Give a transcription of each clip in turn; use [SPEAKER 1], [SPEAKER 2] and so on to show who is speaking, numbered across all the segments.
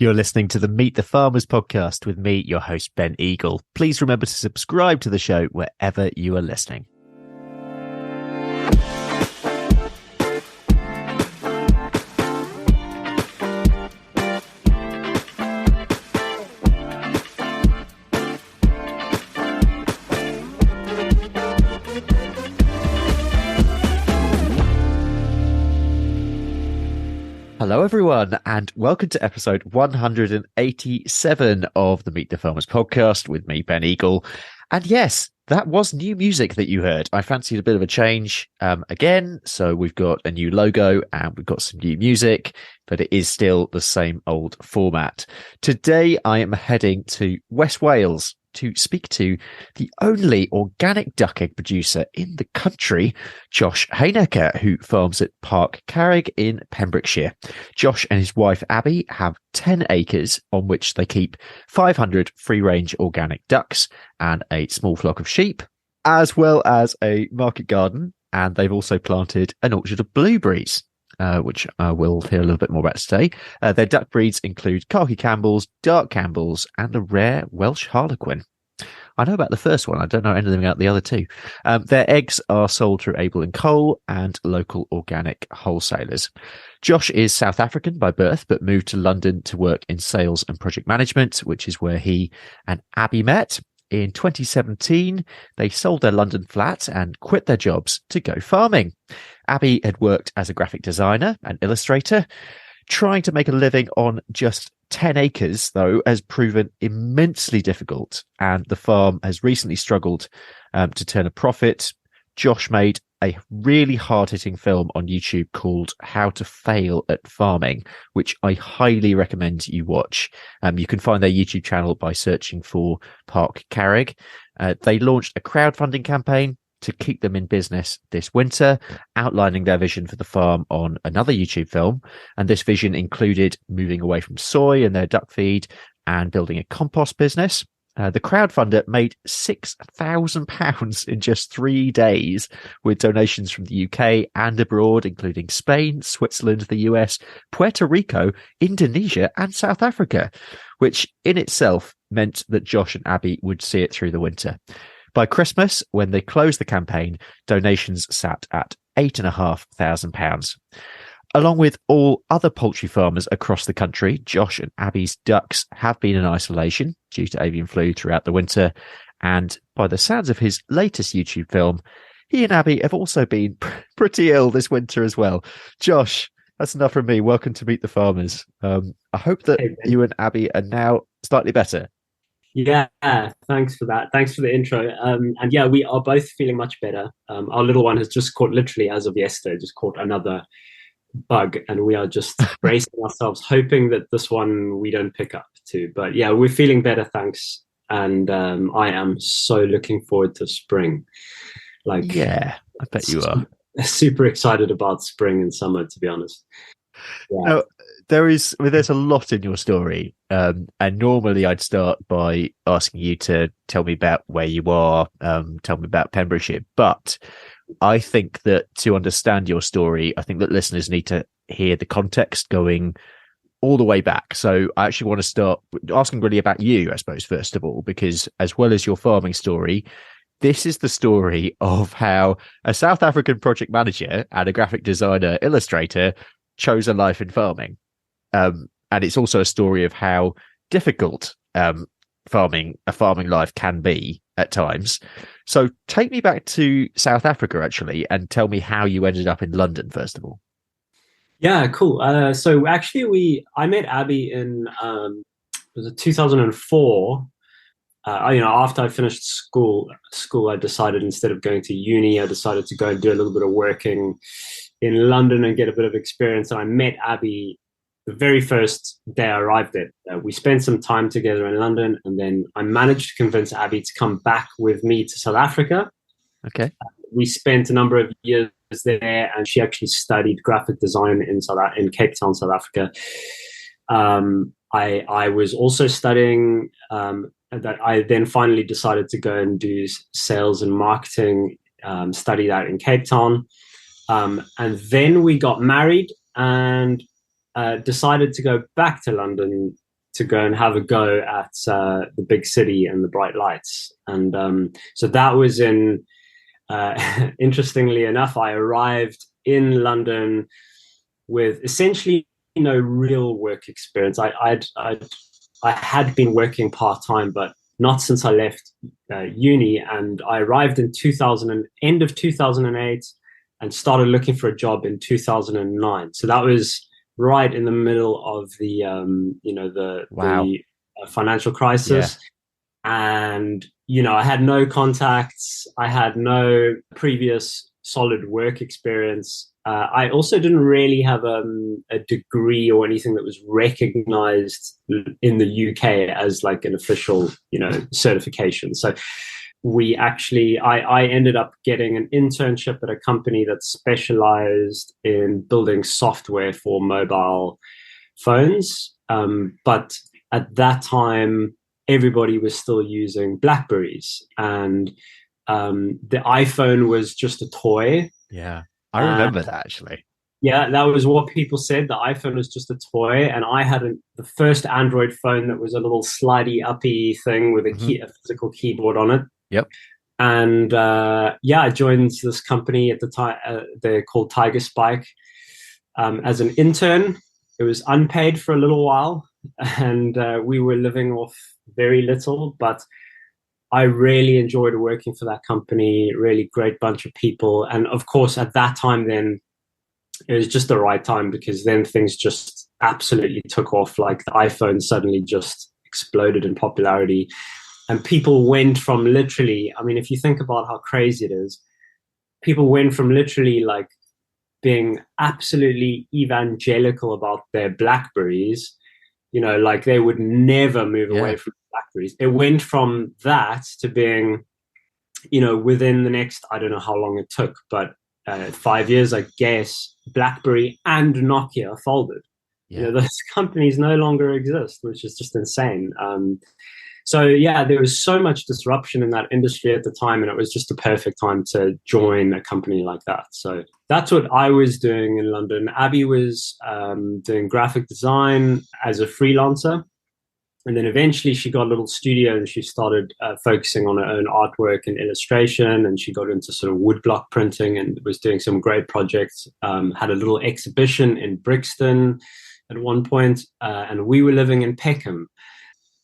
[SPEAKER 1] You're listening to the Meet the Farmers podcast with me, your host, Ben Eagle. Please remember to subscribe to the show wherever you are listening. Hello, everyone, and welcome to episode 187 of the Meet the Farmers podcast with me, Ben Eagle. And yes, that was new music that you heard. I fancied a bit of a change again. So we've got a new logo and we've got some new music, but it is still the same old format. Today, I am heading to West Wales to speak to the only organic duck egg producer in the country, Josh Heyneke, who farms at Parc Carreg in Pembrokeshire. Josh and his wife Abi have 10 acres on which they keep 500 free-range organic ducks and a small flock of sheep, as well as a market garden, and they've also planted an orchard of blueberries. Which we'll hear a little bit more about today. Their duck breeds include khaki Campbells, dark Campbells, and a rare Welsh Harlequin. I know about the first one. I don't know anything about the other two. Their eggs are sold through Abel and Cole and local organic wholesalers. Josh is South African by birth, but moved to London to work in sales and project management, which is where he and Abi met. In 2017, they sold their London flat and quit their jobs to go farming. Abi had worked as a graphic designer and illustrator. Trying to make a living on just 10 acres, though, has proven immensely difficult, and the farm has recently struggled to turn a profit. Josh made a really hard-hitting film on YouTube called How to Fail at Farming, which I highly recommend you watch. You can find their YouTube channel by searching for Parc Carreg. They launched a crowdfunding campaign to keep them in business this winter, outlining their vision for the farm on another YouTube film. And this vision included moving away from soy and their duck feed and building a compost business. The crowdfunder made £6,000 in just 3 days with donations from the UK and abroad, including Spain, Switzerland, the US, Puerto Rico, Indonesia, and South Africa, which in itself meant that Josh and Abi would see it through the winter. By Christmas, when they closed the campaign, donations sat at £8,500. Along with all other poultry farmers across the country, Josh and Abi's ducks have been in isolation due to avian flu throughout the winter. And by the sounds of his latest YouTube film, he and Abi have also been pretty ill this winter as well. Josh, that's enough from me. Welcome to Meet the Farmers. I hope that you and Abi are now slightly better.
[SPEAKER 2] Yeah, thanks for that. Thanks for the intro. And yeah, we are both feeling much better. Our little one has just caught, literally as of yesterday, just caught another bug, and we are just bracing ourselves, hoping that this one we don't pick up too. But yeah, we're feeling better, thanks. And I am so looking forward to spring.
[SPEAKER 1] Yeah, I bet you are.
[SPEAKER 2] Super excited about spring and summer, to be honest.
[SPEAKER 1] Yeah. Now, there's a lot in your story, and normally I'd start by asking you to tell me about where you are, tell me about Pembrokeshire, but I think that to understand your story, I think that listeners need to hear the context going all the way back. So I actually want to start asking really about you, I suppose, first of all, because as well as your farming story, this is the story of how a South African project manager and a graphic designer illustrator chose a life in farming. And it's also a story of how difficult a farming life can be at times. So take me back to South Africa, actually, and tell me how you ended up in London, first of all.
[SPEAKER 2] Yeah, cool. So actually, I met Abi in was it 2004. After I finished school, I decided instead of going to uni, I decided to go and do a little bit of working in London and get a bit of experience. And I met Abi the very first day I arrived there. We spent some time together in London, and then I managed to convince Abi to come back with me to South Africa.
[SPEAKER 1] Okay.
[SPEAKER 2] We spent a number of years there, and she actually studied graphic design in Cape Town, South Africa. I was also studying that. I then finally decided to go and do sales and marketing, study that in Cape Town. And then we got married and decided to go back to London to go and have a go at the big city and the bright lights. And so that was in, interestingly enough, I arrived in London with essentially no real work experience. I had been working part-time, but not since I left uni. And I arrived in end of 2008 and started looking for a job in 2009. So that was right in the middle of the financial crisis. And, I had no contacts. I had no previous solid work experience. I also didn't really have a degree or anything that was recognized in the UK as like an official, certification. So I ended up getting an internship at a company that specialized in building software for mobile phones. But at that time, everybody was still using BlackBerries, and the iPhone was just a toy.
[SPEAKER 1] Yeah, I remember that actually.
[SPEAKER 2] Yeah, that was what people said. The iPhone was just a toy, and I had the first Android phone that was a little slidey uppy thing with a physical keyboard on it.
[SPEAKER 1] Yep.
[SPEAKER 2] And I joined this company at the time. They're called Tiger Spike as an intern. It was unpaid for a little while, and we were living off very little, but I really enjoyed working for that company. Really great bunch of people. And of course, at that time, then it was just the right time, because then things just absolutely took off. Like the iPhone suddenly just exploded in popularity. And people went from literally, I mean, if you think about how crazy it is, people went from literally like being absolutely evangelical about their BlackBerries, like they would never move away from BlackBerries. It went from that to being, within the next, I don't know how long it took, but 5 years, I guess, BlackBerry and Nokia folded.
[SPEAKER 1] Yeah.
[SPEAKER 2] Those companies no longer exist, which is just insane. So there was so much disruption in that industry at the time, and it was just the perfect time to join a company like that. So that's what I was doing in London. Abi was doing graphic design as a freelancer. And then eventually she got a little studio and she started focusing on her own artwork and illustration. And she got into sort of woodblock printing and was doing some great projects. Had a little exhibition in Brixton at one point, and we were living in Peckham.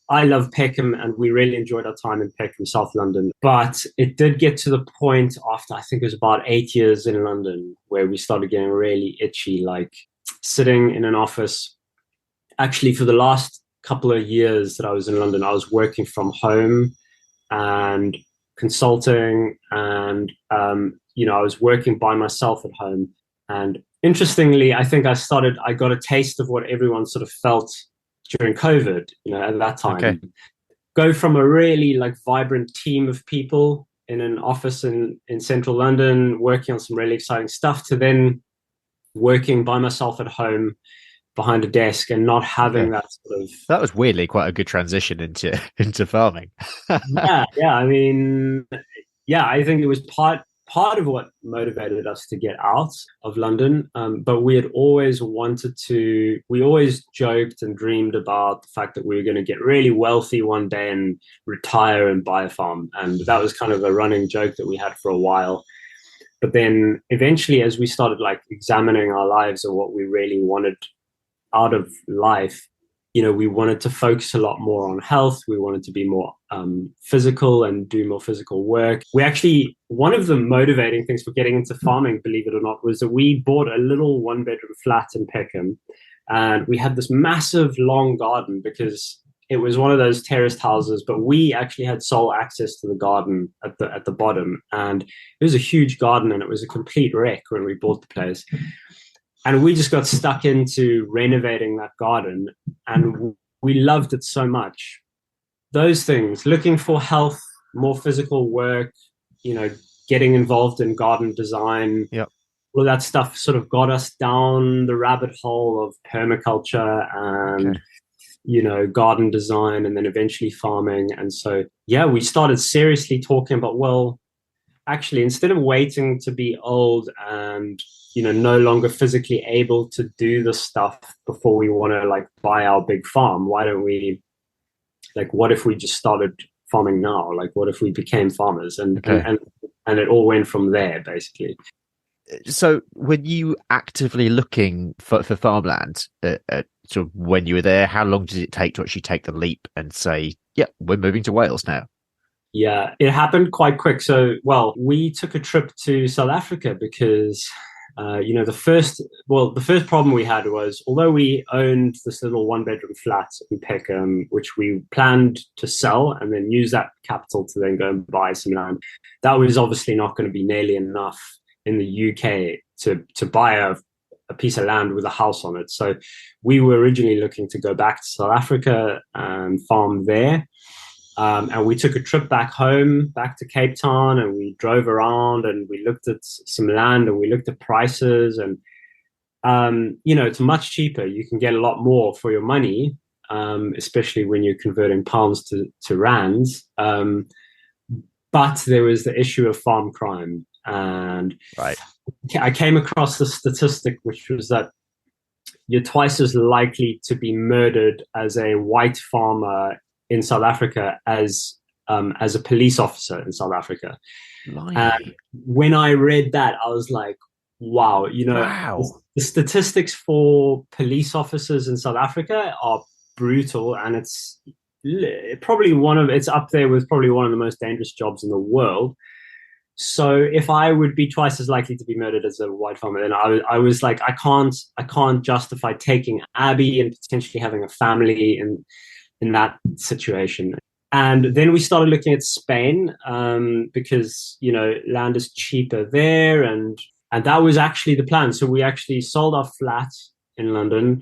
[SPEAKER 2] I love Peckham, and we really enjoyed our time in Peckham, South London. But it did get to the point after, I think it was about 8 years in London, where we started getting really itchy, like sitting in an office. Actually, for the last couple of years that I was in London, I was working from home and consulting, and I was working by myself at home. And interestingly, I think I got a taste of what everyone sort of felt during COVID, at that time.
[SPEAKER 1] Okay.
[SPEAKER 2] Go from a really like vibrant team of people in an office in central London, working on some really exciting stuff, to then working by myself at home behind a desk and not having that sort of...
[SPEAKER 1] That was weirdly quite a good transition into farming.
[SPEAKER 2] yeah. I mean, I think it was part of what motivated us to get out of London. But we always joked and dreamed about the fact that we were going to get really wealthy one day and retire and buy a farm. And that was kind of a running joke that we had for a while. But then eventually, as we started like examining our lives and what we really wanted out of life, we wanted to focus a lot more on health. We wanted to be more physical and do more physical work. One of the motivating things for getting into farming, believe it or not, was that we bought a little 1-bedroom flat in Peckham, and we had this massive long garden, because it was one of those terraced houses, but we actually had sole access to the garden at the bottom, and it was a huge garden, and it was a complete wreck when we bought the place. And we just got stuck into renovating that garden, and we loved it so much. Those things, looking for health, more physical work, getting involved in garden design, all of that stuff sort of got us down the rabbit hole of permaculture and, garden design, and then eventually farming. And so, we started seriously talking about, well, actually, instead of waiting to be old and no longer physically able to do the stuff before we want to like buy our big farm. Why don't we, like, what if we just started farming now? Like, what if we became farmers? And it all went from there, basically.
[SPEAKER 1] So when you actively looking for farmland, sort of when you were there, how long did it take to actually take the leap and say, yeah, we're moving to Wales now?
[SPEAKER 2] Yeah, it happened quite quick. So, well, we took a trip to South Africa because, the first problem we had was, although we owned this little one-bedroom flat in Peckham, which we planned to sell and then use that capital to then go and buy some land, that was obviously not going to be nearly enough in the UK to buy a piece of land with a house on it. So we were originally looking to go back to South Africa and farm there. And we took a trip back home, back to Cape Town, and we drove around and we looked at some land and we looked at prices. And, it's much cheaper. You can get a lot more for your money, especially when you're converting pounds to rands. But there was the issue of farm crime. And
[SPEAKER 1] right.
[SPEAKER 2] I came across the statistic, which was that you're twice as likely to be murdered as a white farmer in South Africa as a police officer in South Africa. And when I read that, I was like, wow, the statistics for police officers in South Africa are brutal, and it's up there with probably one of the most dangerous jobs in the world. So if I would be twice as likely to be murdered as a white farmer, then I was like, I can't justify taking Abi and potentially having a family in that situation. And then we started looking at Spain, because land is cheaper there, and that was actually the plan. So we actually sold our flat in London.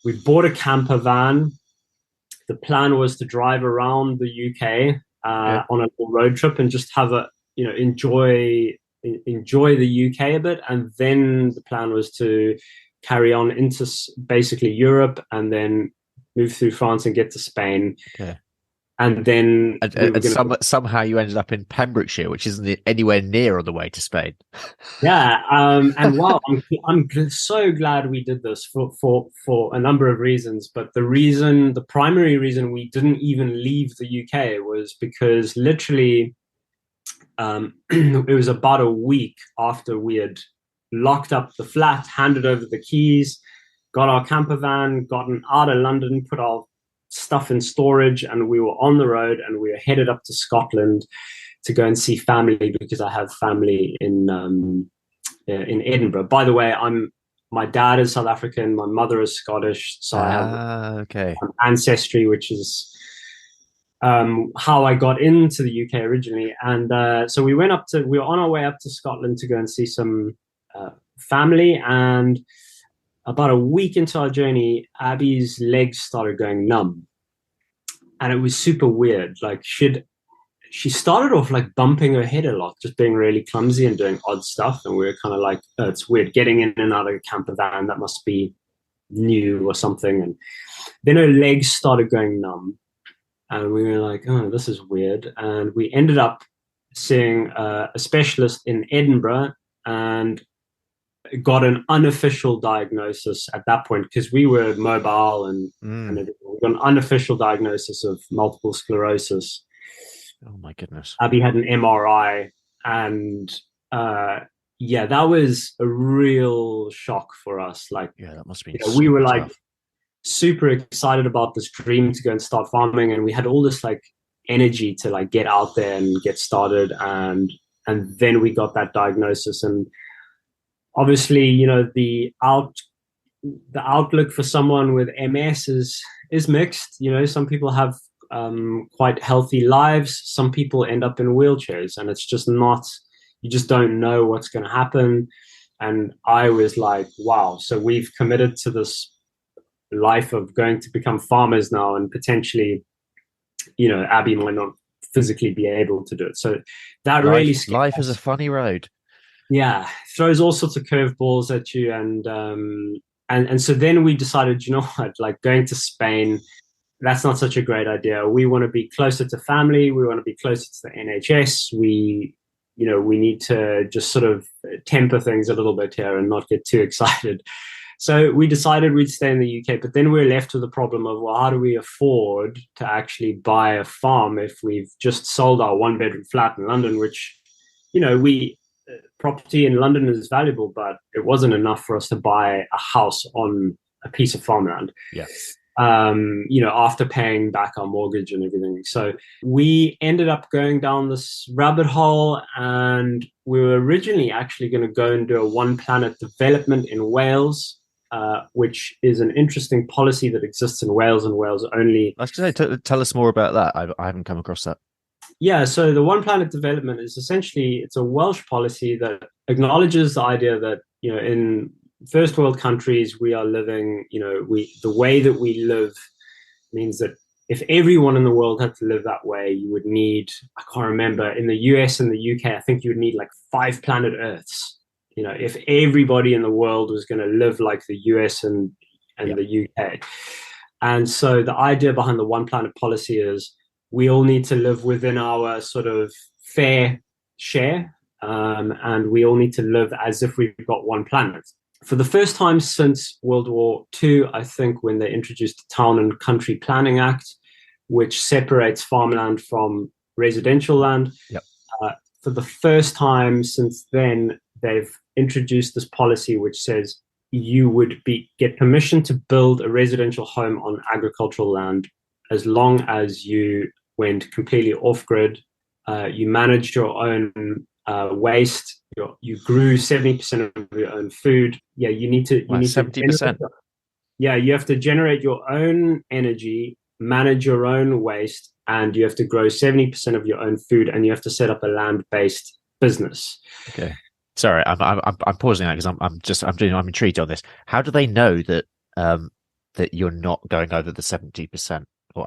[SPEAKER 2] We bought a camper van. The plan was to drive around the UK on a road trip and just have enjoy the UK a bit. And then the plan was to carry on into basically Europe and then move through France and get to Spain.
[SPEAKER 1] Okay.
[SPEAKER 2] And then
[SPEAKER 1] somehow you ended up in Pembrokeshire, which isn't anywhere near on the way to Spain.
[SPEAKER 2] Yeah. And wow, I'm so glad we did this for a number of reasons. But the primary reason we didn't even leave the UK was because literally it was about a week after we had locked up the flat, handed over the keys, got our camper van, gotten out of London, put our stuff in storage, and we were on the road and we were headed up to Scotland to go and see family, because I have family in Edinburgh. By the way, my dad is South African, my mother is Scottish, so I have ancestry, which is how I got into the UK originally. And so we were on our way up to Scotland to go and see some family, and about a week into our journey, Abi's legs started going numb. And it was super weird. Like she started off like bumping her head a lot, just being really clumsy and doing odd stuff. And we were kind of like, oh, it's weird getting in and out of a camper van. That must be new or something. And then her legs started going numb. And we were like, oh, this is weird. And we ended up seeing a specialist in Edinburgh and got an unofficial diagnosis at that point, because we were mobile and we got an unofficial diagnosis of multiple sclerosis.
[SPEAKER 1] Oh my goodness.
[SPEAKER 2] Abi had an MRI, and that was a real shock for us. Like,
[SPEAKER 1] that must be
[SPEAKER 2] we were
[SPEAKER 1] tough.
[SPEAKER 2] like super excited about this dream to go and start farming, and we had all this like energy to like get out there and get started, and then we got that diagnosis. And obviously, the outlook for someone with MS is mixed. Some people have quite healthy lives. Some people end up in wheelchairs, and it's just not. You just don't know what's going to happen. And I was like, wow. So we've committed to this life of going to become farmers now, and potentially, Abi might not physically be able to do it. So that really
[SPEAKER 1] life is a funny road.
[SPEAKER 2] Yeah, throws all sorts of curveballs at you, and so then we decided, what, like going to Spain, that's not such a great idea. We want to be closer to family. We want to be closer to the NHS. We we need to just sort of temper things a little bit here and not get too excited. So we decided we'd stay in the UK, but then we're left with the problem of, well, how do we afford to actually buy a farm if we've just sold our one-bedroom flat in London, which, property in London is valuable, but it wasn't enough for us to buy a house on a piece of farmland.
[SPEAKER 1] Yeah.
[SPEAKER 2] After paying back our mortgage and everything. So we ended up going down this rabbit hole, and we were originally actually going to go and do a one planet development in Wales, which is an interesting policy that exists in Wales and Wales only.
[SPEAKER 1] I was going to say, tell us more about that. I haven't come across that.
[SPEAKER 2] Yeah, so the one planet development is essentially, it's a Welsh policy that acknowledges the idea that, in first world countries, we are living, the way that we live means that if everyone in the world had to live that way, you would need, I can't remember, in the US and the UK, I think you would need like 5 planet Earths. If everybody in the world was going to live like the US and the UK. And so the idea behind the one planet policy is we all need to live within our sort of fair share, and we all need to live as if we've got one planet. For the first time since World War II, I think, when they introduced the Town and Country Planning Act, which separates farmland from residential land.
[SPEAKER 1] Yep.
[SPEAKER 2] For the first time since then, they've introduced this policy which says you would get permission to build a residential home on agricultural land as long as you went completely off-grid, you managed your own waste, you grew 70% of your own food. Yeah, you need to
[SPEAKER 1] 70%.
[SPEAKER 2] You have to generate your own energy, manage your own waste, and you have to grow 70% of your own food, and you have to set up a land-based business.
[SPEAKER 1] Okay. Sorry, I'm pausing that because I'm intrigued on this. How do they know that that you're not going over the 70%?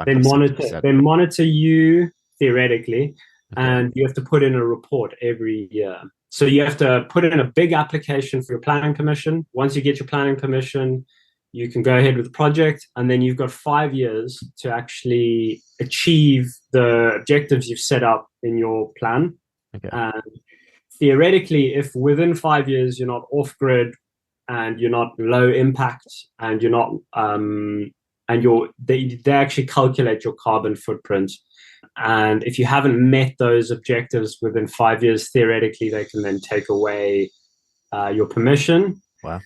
[SPEAKER 2] They monitor you theoretically, and you have to put in a report every year. So you have to put in a big application for your planning permission. Once you get your planning permission, you can go ahead with the project, and then you've got 5 years to actually achieve the objectives you've set up in your plan.
[SPEAKER 1] Okay.
[SPEAKER 2] And theoretically, if within 5 years you're not off-grid and you're not low impact and you're not they actually calculate your carbon footprint. And if you haven't met those objectives within 5 years, theoretically, they can then take away your permission.
[SPEAKER 1] Wow.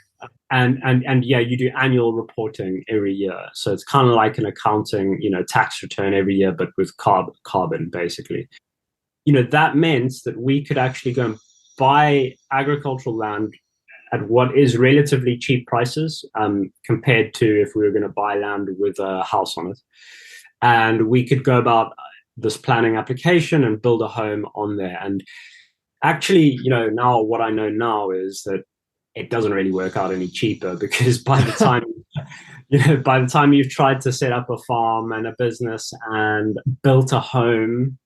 [SPEAKER 2] And you do annual reporting every year. So it's kind of like an accounting, tax return every year, but with carbon, basically. That meant that we could actually go and buy agricultural land at what is relatively cheap prices compared to if we were going to buy land with a house on it. And we could go about this planning application and build a home on there. And actually, now what I know now is that it doesn't really work out any cheaper, because by the time you've tried to set up a farm and a business and built a home,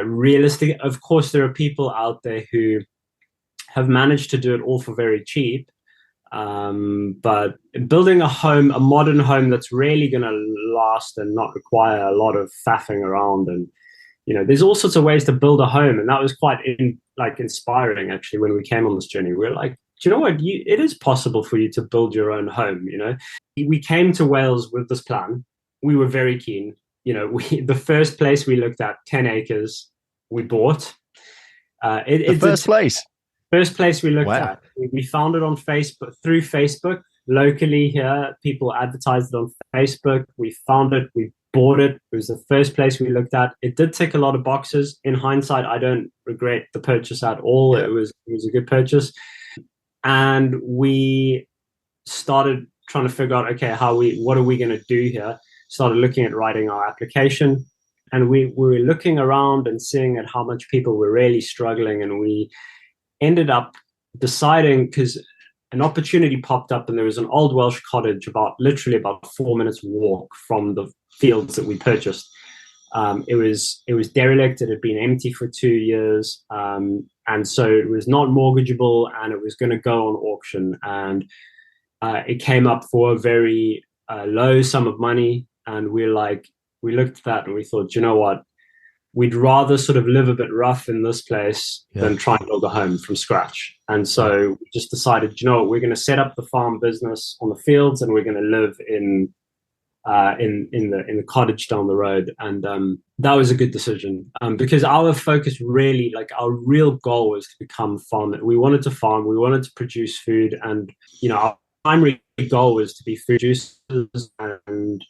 [SPEAKER 2] realistic, of course, there are people out there who have managed to do it all for very cheap. But building a modern home that's really going to last and not require a lot of faffing around, and there's all sorts of ways to build a home, and that was quite inspiring actually when we came on this journey. We're like, do you know what? It is possible for you to build your own home. We came to Wales with this plan. We were very keen. The first place we looked at, 10 acres, we bought. First place we looked at. We found it on Facebook, through Facebook. Locally here, people advertised it on Facebook. We found it, we bought it. It was the first place we looked at. It did tick a lot of boxes. In hindsight, I don't regret the purchase at all. It was a good purchase. And we started trying to figure out, okay, what are we going to do here? Started looking at writing our application. And we were looking around and seeing at how much people were really struggling, and we ended up deciding, because an opportunity popped up, and there was an old Welsh cottage literally about 4 minutes walk from the fields that we purchased. It was derelict. It had been empty for 2 years. And so it was not mortgageable, and it was going to go on auction. And it came up for a very low sum of money. And we looked at that and we thought, you know what? we'd rather sort of live a bit rough in this place than try and build a home from scratch. And so we just decided, you know what, we're going to set up the farm business on the fields, and we're going to live in the cottage down the road. And that was a good decision, because our focus really, like our real goal was to become farm. We wanted to farm, we wanted to produce food, and you know, our primary goal was to be food producers. And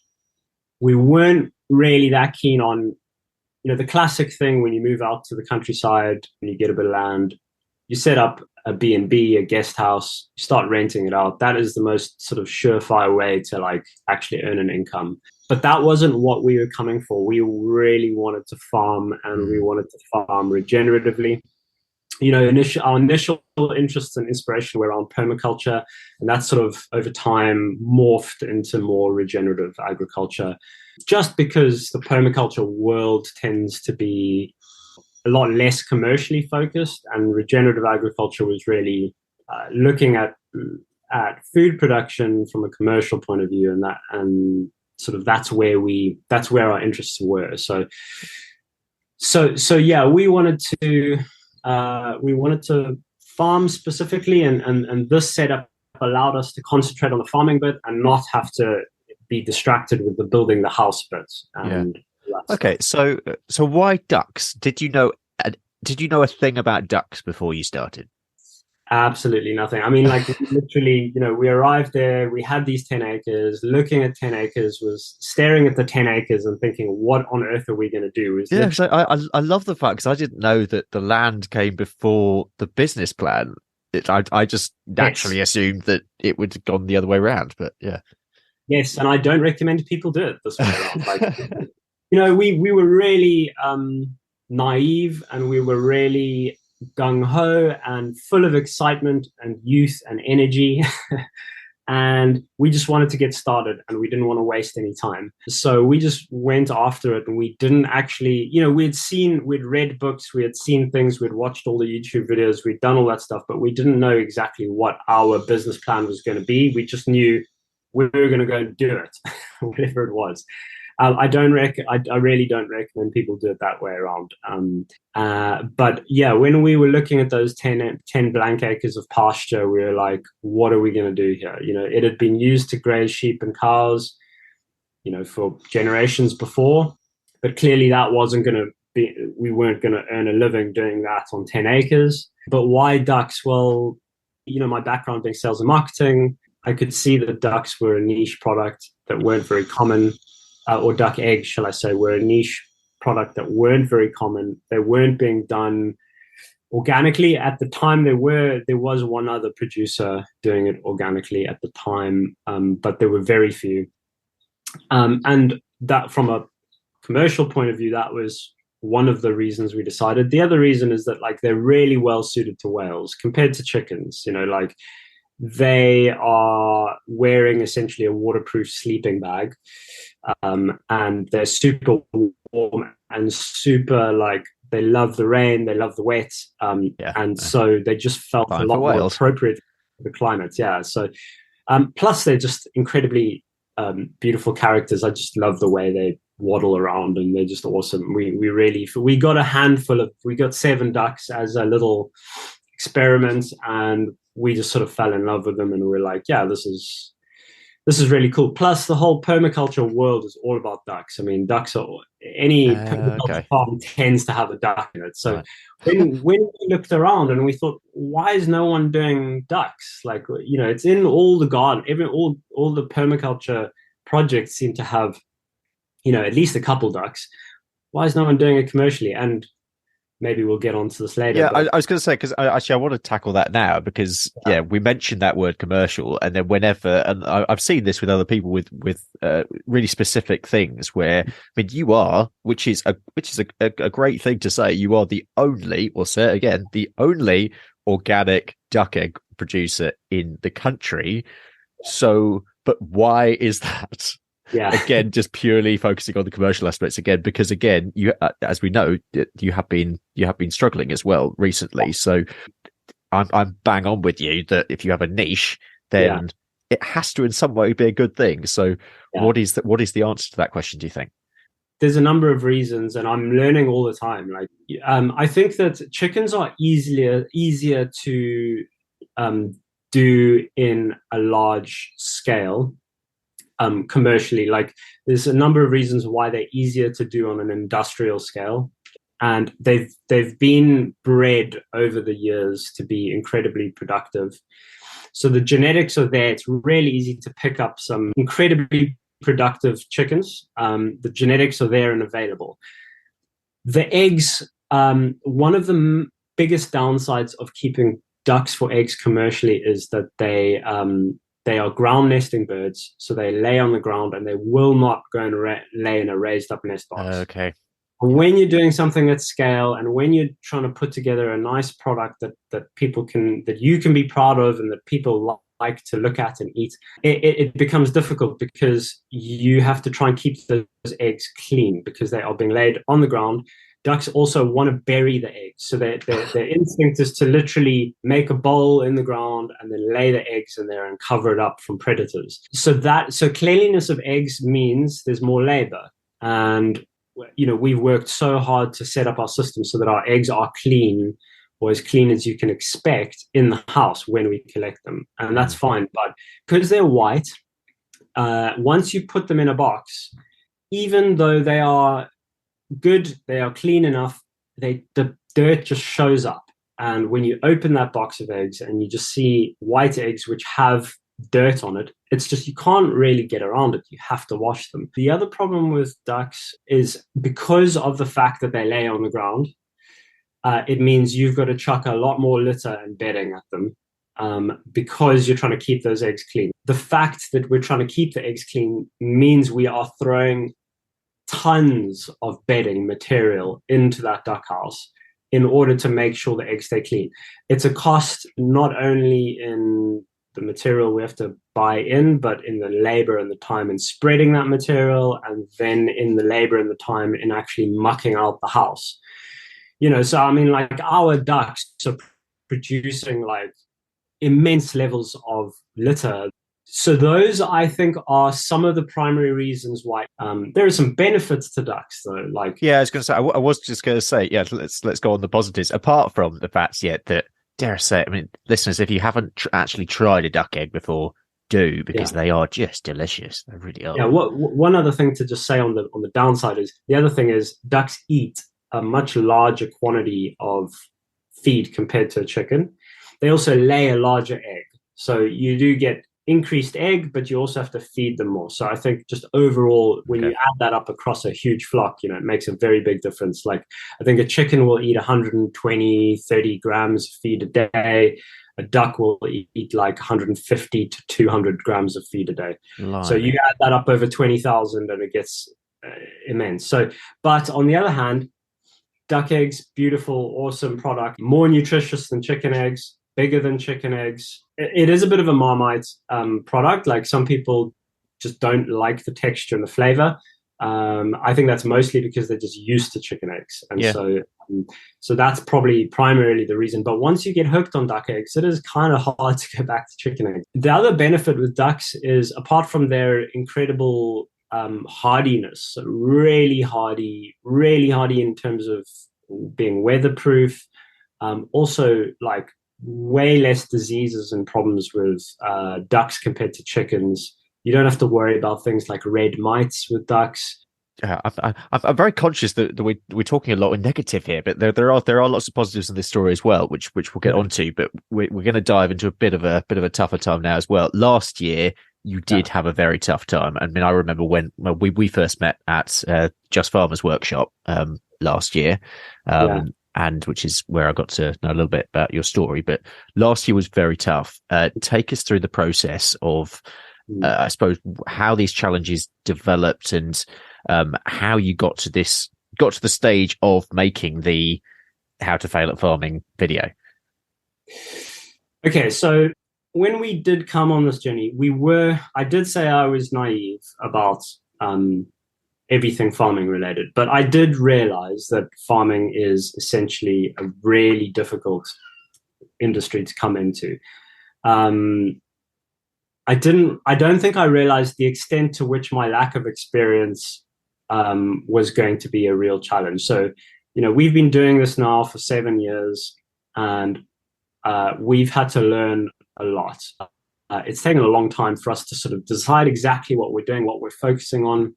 [SPEAKER 2] we weren't really that keen on, you know, the classic thing when you move out to the countryside and you get a bit of land, you set up a B&B, a guest house, you start renting it out. That is the most sort of surefire way to like actually earn an income. But that wasn't what we were coming for. We really wanted to farm, and we wanted to farm regeneratively. You know, our initial interests and inspiration were around permaculture, and that sort of over time morphed into more regenerative agriculture, just because the permaculture world tends to be a lot less commercially focused, and regenerative agriculture was really looking at food production from a commercial point of view, and sort of that's where our interests were. So yeah, we wanted to farm specifically, and this setup allowed us to concentrate on the farming bit and not have to be distracted with the building the house bit. And
[SPEAKER 1] okay, so why ducks? Did you know a thing about ducks before you started?
[SPEAKER 2] Absolutely nothing. I mean, like literally, you know, we arrived there, we had these 10 acres, looking at 10 acres, was staring at the 10 acres and thinking, what on earth are we going to do?
[SPEAKER 1] So I love the fact, because I didn't know that the land came before the business plan. I just naturally assumed that it would have gone the other way around, but yeah.
[SPEAKER 2] Yes, and I don't recommend people do it this way around. Like, you know, we were really naive, and we were really gung-ho and full of excitement and youth and energy. And we just wanted to get started, and we didn't want to waste any time. So we just went after it, and we didn't actually, you know, we'd read books, we had seen things, we'd watched all the YouTube videos, we'd done all that stuff, but we didn't know exactly what our business plan was going to be. We just knew we were going to go and do it, whatever it was. I really don't recommend people do it that way around. But yeah, when we were looking at those 10 blank acres of pasture, we were like, what are we going to do here? You know, it had been used to graze sheep and cows, you know, for generations before, but clearly that wasn't going to be, we weren't going to earn a living doing that on 10 acres. But why ducks? Well, you know, my background being sales and marketing, I could see that ducks were a niche product that weren't very common. Or duck eggs, shall I say, were a niche product that weren't very common. They weren't being done organically at the time. There was one other producer doing it organically at the time, but there were very few. And that, from a commercial point of view, that was one of the reasons we decided. The other reason is that, like, they're really well suited to whales compared to chickens. You know, like, they are wearing essentially a waterproof sleeping bag, and they're super warm and super, like, they love the rain, they love the wet, and so they just felt a lot more appropriate for the climate. Yeah, so plus they're just incredibly beautiful characters. I just love the way they waddle around, and they're just awesome. We got 7 ducks as a little experiment, and we just sort of fell in love with them, and we're like, yeah, this is really cool. Plus, the whole permaculture world is all about ducks. I mean, ducks are, any permaculture farm tends to have a duck in it. So when we looked around and we thought, why is no one doing ducks? Like, you know, it's in all the garden. All the permaculture projects seem to have, you know, at least a couple ducks. Why is no one doing it commercially? And maybe we'll get onto this later.
[SPEAKER 1] Yeah, I was going to say, because I want to tackle that now, because we mentioned that word commercial, and then whenever, and I've seen this with other people with really specific things where, I mean, you are, which is a great thing to say, you are the only, or say it again, the only organic duck egg producer in the country. So, but why is that? Yeah. Again, just purely focusing on the commercial aspects again, because again, you, as we know, you have been struggling as well recently. So I'm bang on with you that if you have a niche, then it has to in some way be a good thing. So what is the answer to that question, do you think?
[SPEAKER 2] there's a number of reasons, and I'm learning all the time. Like, I think that chickens are easier to do in a large scale, commercially. Like, there's a number of reasons why they're easier to do on an industrial scale, and they've been bred over the years to be incredibly productive. So the genetics are there. It's really easy to pick up some incredibly productive chickens. The genetics are there and available. The eggs, one of the biggest downsides of keeping ducks for eggs commercially is that they are ground nesting birds, so they lay on the ground and they will not go and lay in a raised up nest box.
[SPEAKER 1] Okay.
[SPEAKER 2] When you're doing something at scale, and when you're trying to put together a nice product that you can be proud of and that people like to look at and eat, it becomes difficult because you have to try and keep those eggs clean because they are being laid on the ground. Ducks also want to bury the eggs, so their instinct is to literally make a bowl in the ground and then lay the eggs in there and cover it up from predators. So cleanliness of eggs means there's more labor, and we've worked so hard to set up our system so that our eggs are clean, or as clean as you can expect in the house when we collect them, and that's fine. But because they're white, once you put them in a box, even though they are good, they are clean enough, the dirt just shows up. And when you open that box of eggs and you just see white eggs which have dirt on it, it's just, you can't really get around it. You have to wash them. The other problem with ducks is because of the fact that they lay on the ground, it means you've got to chuck a lot more litter and bedding at them, because you're trying to keep those eggs clean. The fact that we're trying to keep the eggs clean means we are throwing tons of bedding material into that duck house in order to make sure the eggs stay clean. It's a cost not only in the material we have to buy in, but in the labor and the time in spreading that material, and then in the labor and the time in actually mucking out the house. So I mean, like, our ducks are producing like immense levels of litter. So those, I think, are some of the primary reasons why. There are some benefits to ducks, though. Like,
[SPEAKER 1] yeah, I was going to say, I was just going to say, yeah, let's go on the positives. Apart from the fact, that, dare I say, I mean, listeners, if you haven't actually tried a duck egg before, do, because they are just delicious. They really are.
[SPEAKER 2] Yeah. One other thing to just say on the downside is, the other thing is, ducks eat a much larger quantity of feed compared to a chicken. They also lay a larger egg, so you do get increased egg, but you also have to feed them more. So I think just overall, when you add that up across a huge flock, it makes a very big difference. Like, I think a chicken will eat 120, 30 grams of feed a day. A duck will eat like 150 to 200 grams of feed a day. So you add that up over 20,000 and it gets immense. So, but on the other hand, duck eggs, beautiful, awesome product, more nutritious than chicken eggs, bigger than chicken eggs. It is a bit of a Marmite product. Like, some people just don't like the texture and the flavor. I think that's mostly because they're just used to chicken eggs. And so that's probably primarily the reason. But once you get hooked on duck eggs, it is kind of hard to go back to chicken eggs. The other benefit with ducks is, apart from their incredible hardiness, really hardy in terms of being weatherproof, also like way less diseases and problems with ducks compared to chickens. You don't have to worry about things like red mites with ducks.
[SPEAKER 1] Yeah, I'm very conscious that we're talking a lot in negative here, but there are lots of positives in this story as well, which we'll get onto. But we're going to dive into a bit of a tougher time now as well. Last year, you did have a very tough time. I mean, I remember when we first met at Just Farmers Workshop last year. And which is where I got to know a little bit about your story. But last year was very tough. Take us through the process of, I suppose, how these challenges developed and how you got to the stage of making the How to Fail at Farming video.
[SPEAKER 2] Okay, so when we did come on this journey, I did say I was naive about everything farming related, but I did realize that farming is essentially a really difficult industry to come into. I don't think I realized the extent to which my lack of experience was going to be a real challenge. So, we've been doing this now for 7 years, and we've had to learn a lot. It's taken a long time for us to sort of decide exactly what we're doing, what we're focusing on.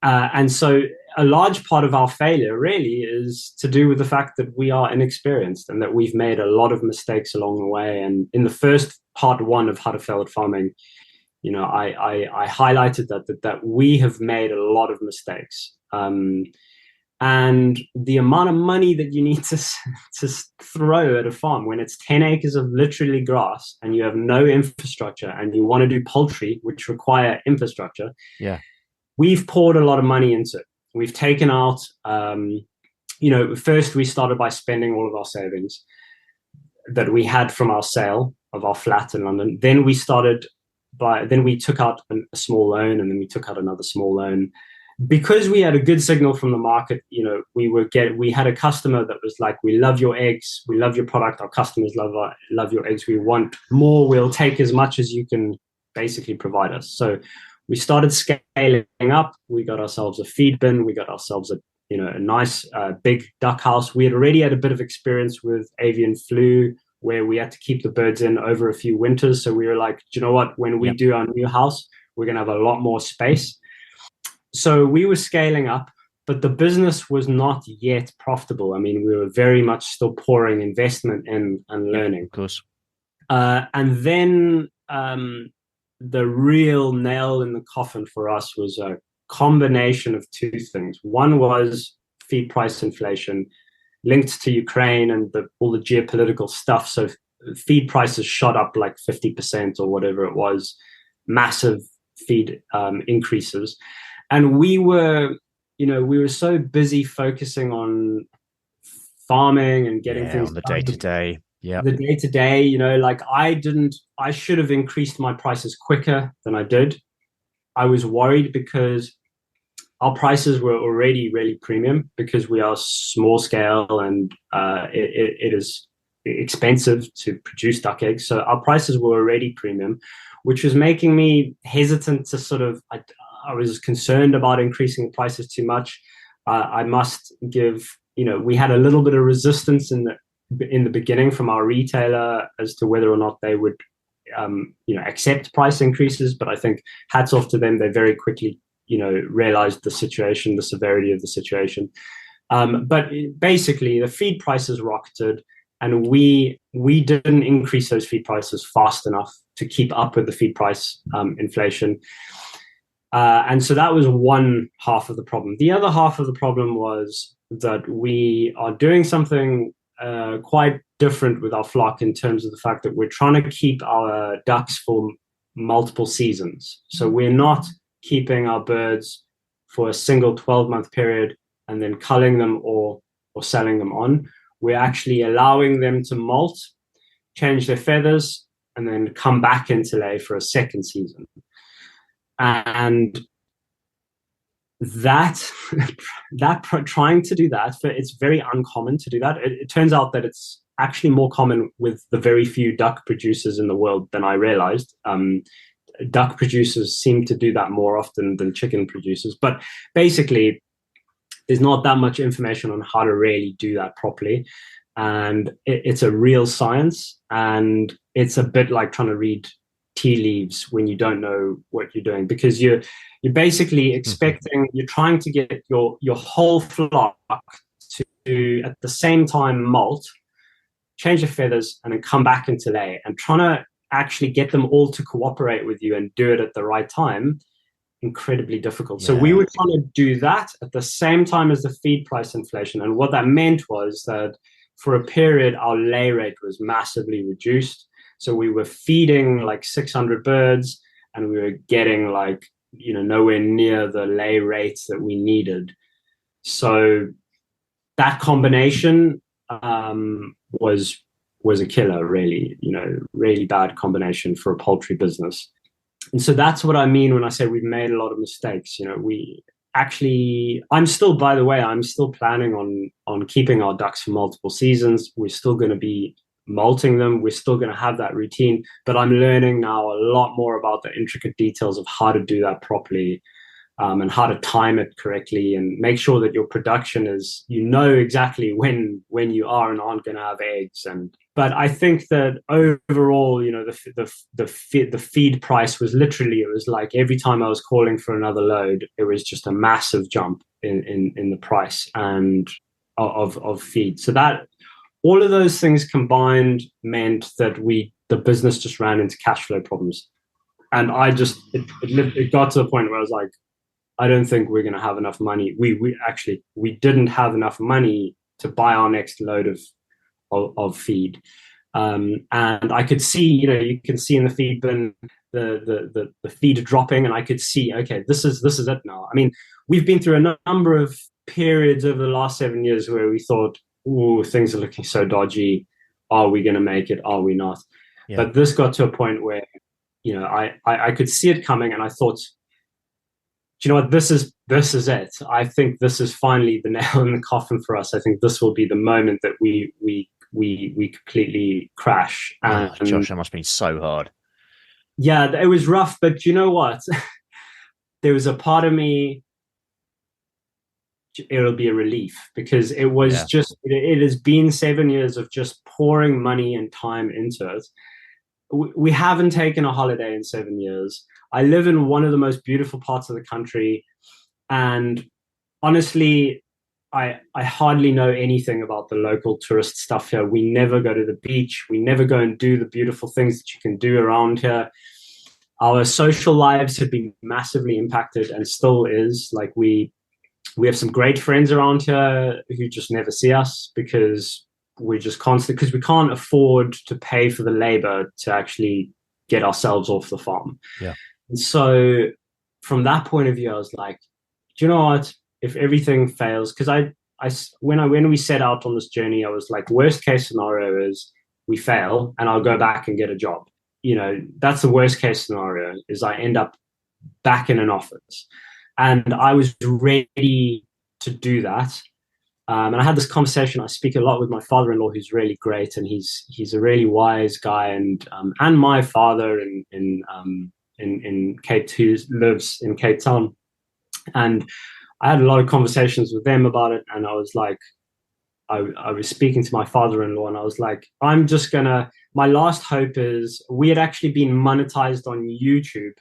[SPEAKER 2] And so a large part of our failure really is to do with the fact that we are inexperienced and that we've made a lot of mistakes along the way. And in the first part one of How to Fail at Farming, I highlighted that we have made a lot of mistakes. And the amount of money that you need to throw at a farm when it's 10 acres of literally grass and you have no infrastructure and you want to do poultry, which require infrastructure.
[SPEAKER 1] Yeah.
[SPEAKER 2] We've poured a lot of money into it. We've taken out, first we started by spending all of our savings that we had from our sale of our flat in London. Then we took out a small loan, and then we took out another small loan. Because we had a good signal from the market, we had a customer that was like, we love your eggs, we love your product, our customers love your eggs, we want more, we'll take as much as you can basically provide us. So we started scaling up. We got ourselves a feed bin, we got ourselves a nice big duck house. We had already had a bit of experience with avian flu, where we had to keep the birds in over a few winters. So we were like, do you know what, when we do our new house, we're going to have a lot more space. So we were scaling up, but the business was not yet profitable. I mean, we were very much still pouring investment in and learning.
[SPEAKER 1] Of course.
[SPEAKER 2] And then the real nail in the coffin for us was a combination of two things. One was feed price inflation linked to Ukraine and all the geopolitical stuff. So feed prices shot up like 50% or whatever it was, massive feed increases. And we were so busy focusing on farming and getting things
[SPEAKER 1] on the day-to-day. Yeah.
[SPEAKER 2] The day-to-day, I should have increased my prices quicker than I did. I was worried because our prices were already really premium because we are small scale and it is expensive to produce duck eggs. So our prices were already premium, which was making me hesitant to sort of, I was concerned about increasing the prices too much. I must give, we had a little bit of resistance in the beginning from our retailer as to whether or not they would, accept price increases. But I think hats off to them. They very quickly, realized the situation, the severity of the situation. But basically the feed prices rocketed, and we didn't increase those feed prices fast enough to keep up with the feed price inflation. And so that was one half of the problem. The other half of the problem was that we are doing something quite different with our flock in terms of the fact that we're trying to keep our ducks for multiple seasons. So we're not keeping our birds for a single 12-month period and then culling them or selling them on. We're actually allowing them to molt, change their feathers, and then come back into lay for a second season. And trying to do that, it's very uncommon to do that. It turns out that it's actually more common with the very few duck producers in the world than I realized. Duck producers seem to do that more often than chicken producers. But basically, there's not that much information on how to really do that properly. And it's a real science. And it's a bit like trying to read tea leaves when you don't know what you're doing, because you're basically expecting, you're trying to get your whole flock to at the same time molt, change their feathers, and then come back into lay, and trying to actually get them all to cooperate with you and do it at the right time, incredibly difficult. Yeah. So we were trying to do that at the same time as the feed price inflation. And what that meant was that for a period, our lay rate was massively reduced. So we were feeding like 600 birds and we were getting like, nowhere near the lay rates that we needed. So that combination was a killer, really, really bad combination for a poultry business. And so that's what I mean when I say we've made a lot of mistakes. I'm still planning on keeping our ducks for multiple seasons. We're still going to be molting them. We're still going to have that routine, but I'm learning now a lot more about the intricate details of how to do that properly. and how to time it correctly and make sure that your production is, exactly when you are and aren't going to have eggs. But I think that overall, the feed price was literally, it was like every time I was calling for another load, it was just a massive jump in the price and of feed. So that all of those things combined meant that the business just ran into cash flow problems. And it got to the point where I was like, I don't think we're going to have enough money. We didn't have enough money to buy our next load of feed. And I could see, you can see in the feed bin the feed dropping, and I could see, okay, this is it now. I mean, we've been through a number of periods over the last 7 years where we thought, oh, things are looking so dodgy. Are we going to make it? Are we not? Yeah. But this got to a point where, I could see it coming, and I thought, do you know what, this is it. I think this is finally the nail in the coffin for us. I think this will be the moment that we completely crash.
[SPEAKER 1] And Josh, that must have been so hard.
[SPEAKER 2] Yeah, it was rough, but you know what? There was a part of me, it'll be a relief, because it was it has been 7 years of just pouring money and time into it. We haven't taken a holiday in 7 years. I live in one of the most beautiful parts of the country, and honestly, I hardly know anything about the local tourist stuff here. We never go to the beach. We never go and do the beautiful things that you can do around here. Our social lives have been massively impacted, and still is. Like we have some great friends around here who just never see us because we're just constant, because we can't afford to pay for the labor to actually get ourselves off the farm.
[SPEAKER 1] Yeah.
[SPEAKER 2] And so from that point of view, I was like, do you know what? If everything fails, because when we set out on this journey, I was like, worst case scenario is we fail and I'll go back and get a job. That's the worst case scenario, is I end up back in an office. And I was ready to do that. And I had this conversation. I speak a lot with my father-in-law, who's really great, and he's a really wise guy, and my father in Cape, who lives in Cape Town, and I had a lot of conversations with them about it. And I was like, I was speaking to my father-in-law, and I was like, my last hope is, we had actually been monetized on YouTube.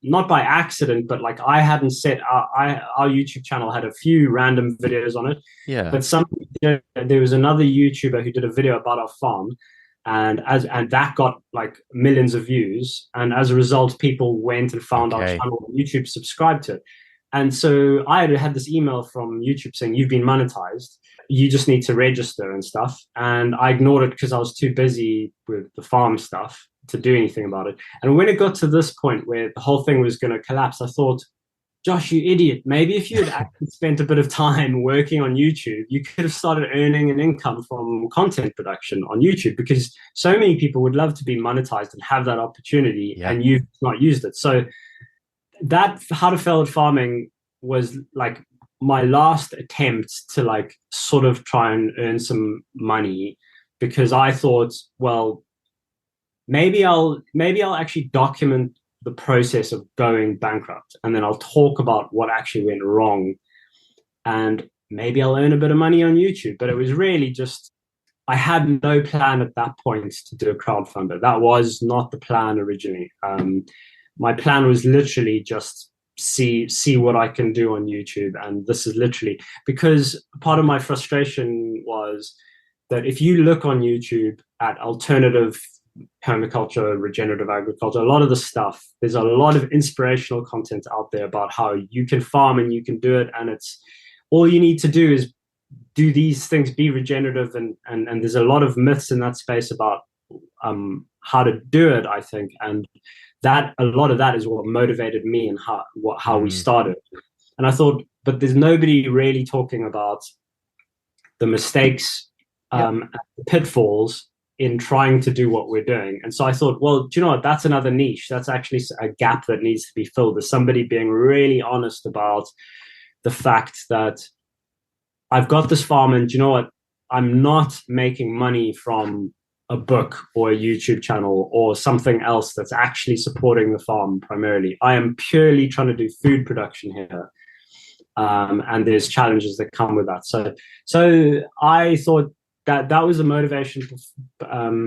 [SPEAKER 2] Not by accident, but like I hadn't set our YouTube channel had a few random videos on it.
[SPEAKER 1] Yeah.
[SPEAKER 2] But there was another YouTuber who did a video about our farm, and that got like millions of views. And as a result, people went and found our channel on YouTube, subscribed to it. And so I had this email from YouTube saying, you've been monetized. You just need to register and stuff. And I ignored it because I was too busy with the farm stuff to do anything about it. And when it got to this point where the whole thing was going to collapse, I thought, Josh, you idiot, maybe if you had actually spent a bit of time working on YouTube, you could have started earning an income from content production on YouTube, because so many people would love to be monetized and have that opportunity, and you've not used it. So that How to Fail at Farming was like my last attempt to like sort of try and earn some money, because I thought, well, maybe I'll actually document the process of going bankrupt, and then I'll talk about what actually went wrong, and maybe I'll earn a bit of money on YouTube. But it was really just, I had no plan at that point to do a crowdfunder. That was not the plan originally. My plan was literally just see what I can do on YouTube. And this is literally because part of my frustration was that if you look on YouTube at alternative permaculture, regenerative agriculture, a lot of the stuff, there's a lot of inspirational content out there about how you can farm and you can do it, and it's all you need to do is do these things, be regenerative, and there's a lot of myths in that space about how to do it, I think, and that a lot of that is what motivated me and how we started. And I thought, but there's nobody really talking about the mistakes and the pitfalls in trying to do what we're doing. And so I thought, well, do you know what? That's another niche. That's actually a gap that needs to be filled. There's somebody being really honest about the fact that I've got this farm, and do you know what? I'm not making money from a book or a YouTube channel or something else that's actually supporting the farm primarily. I am purely trying to do food production here. And there's challenges that come with that. So I thought that was the motivation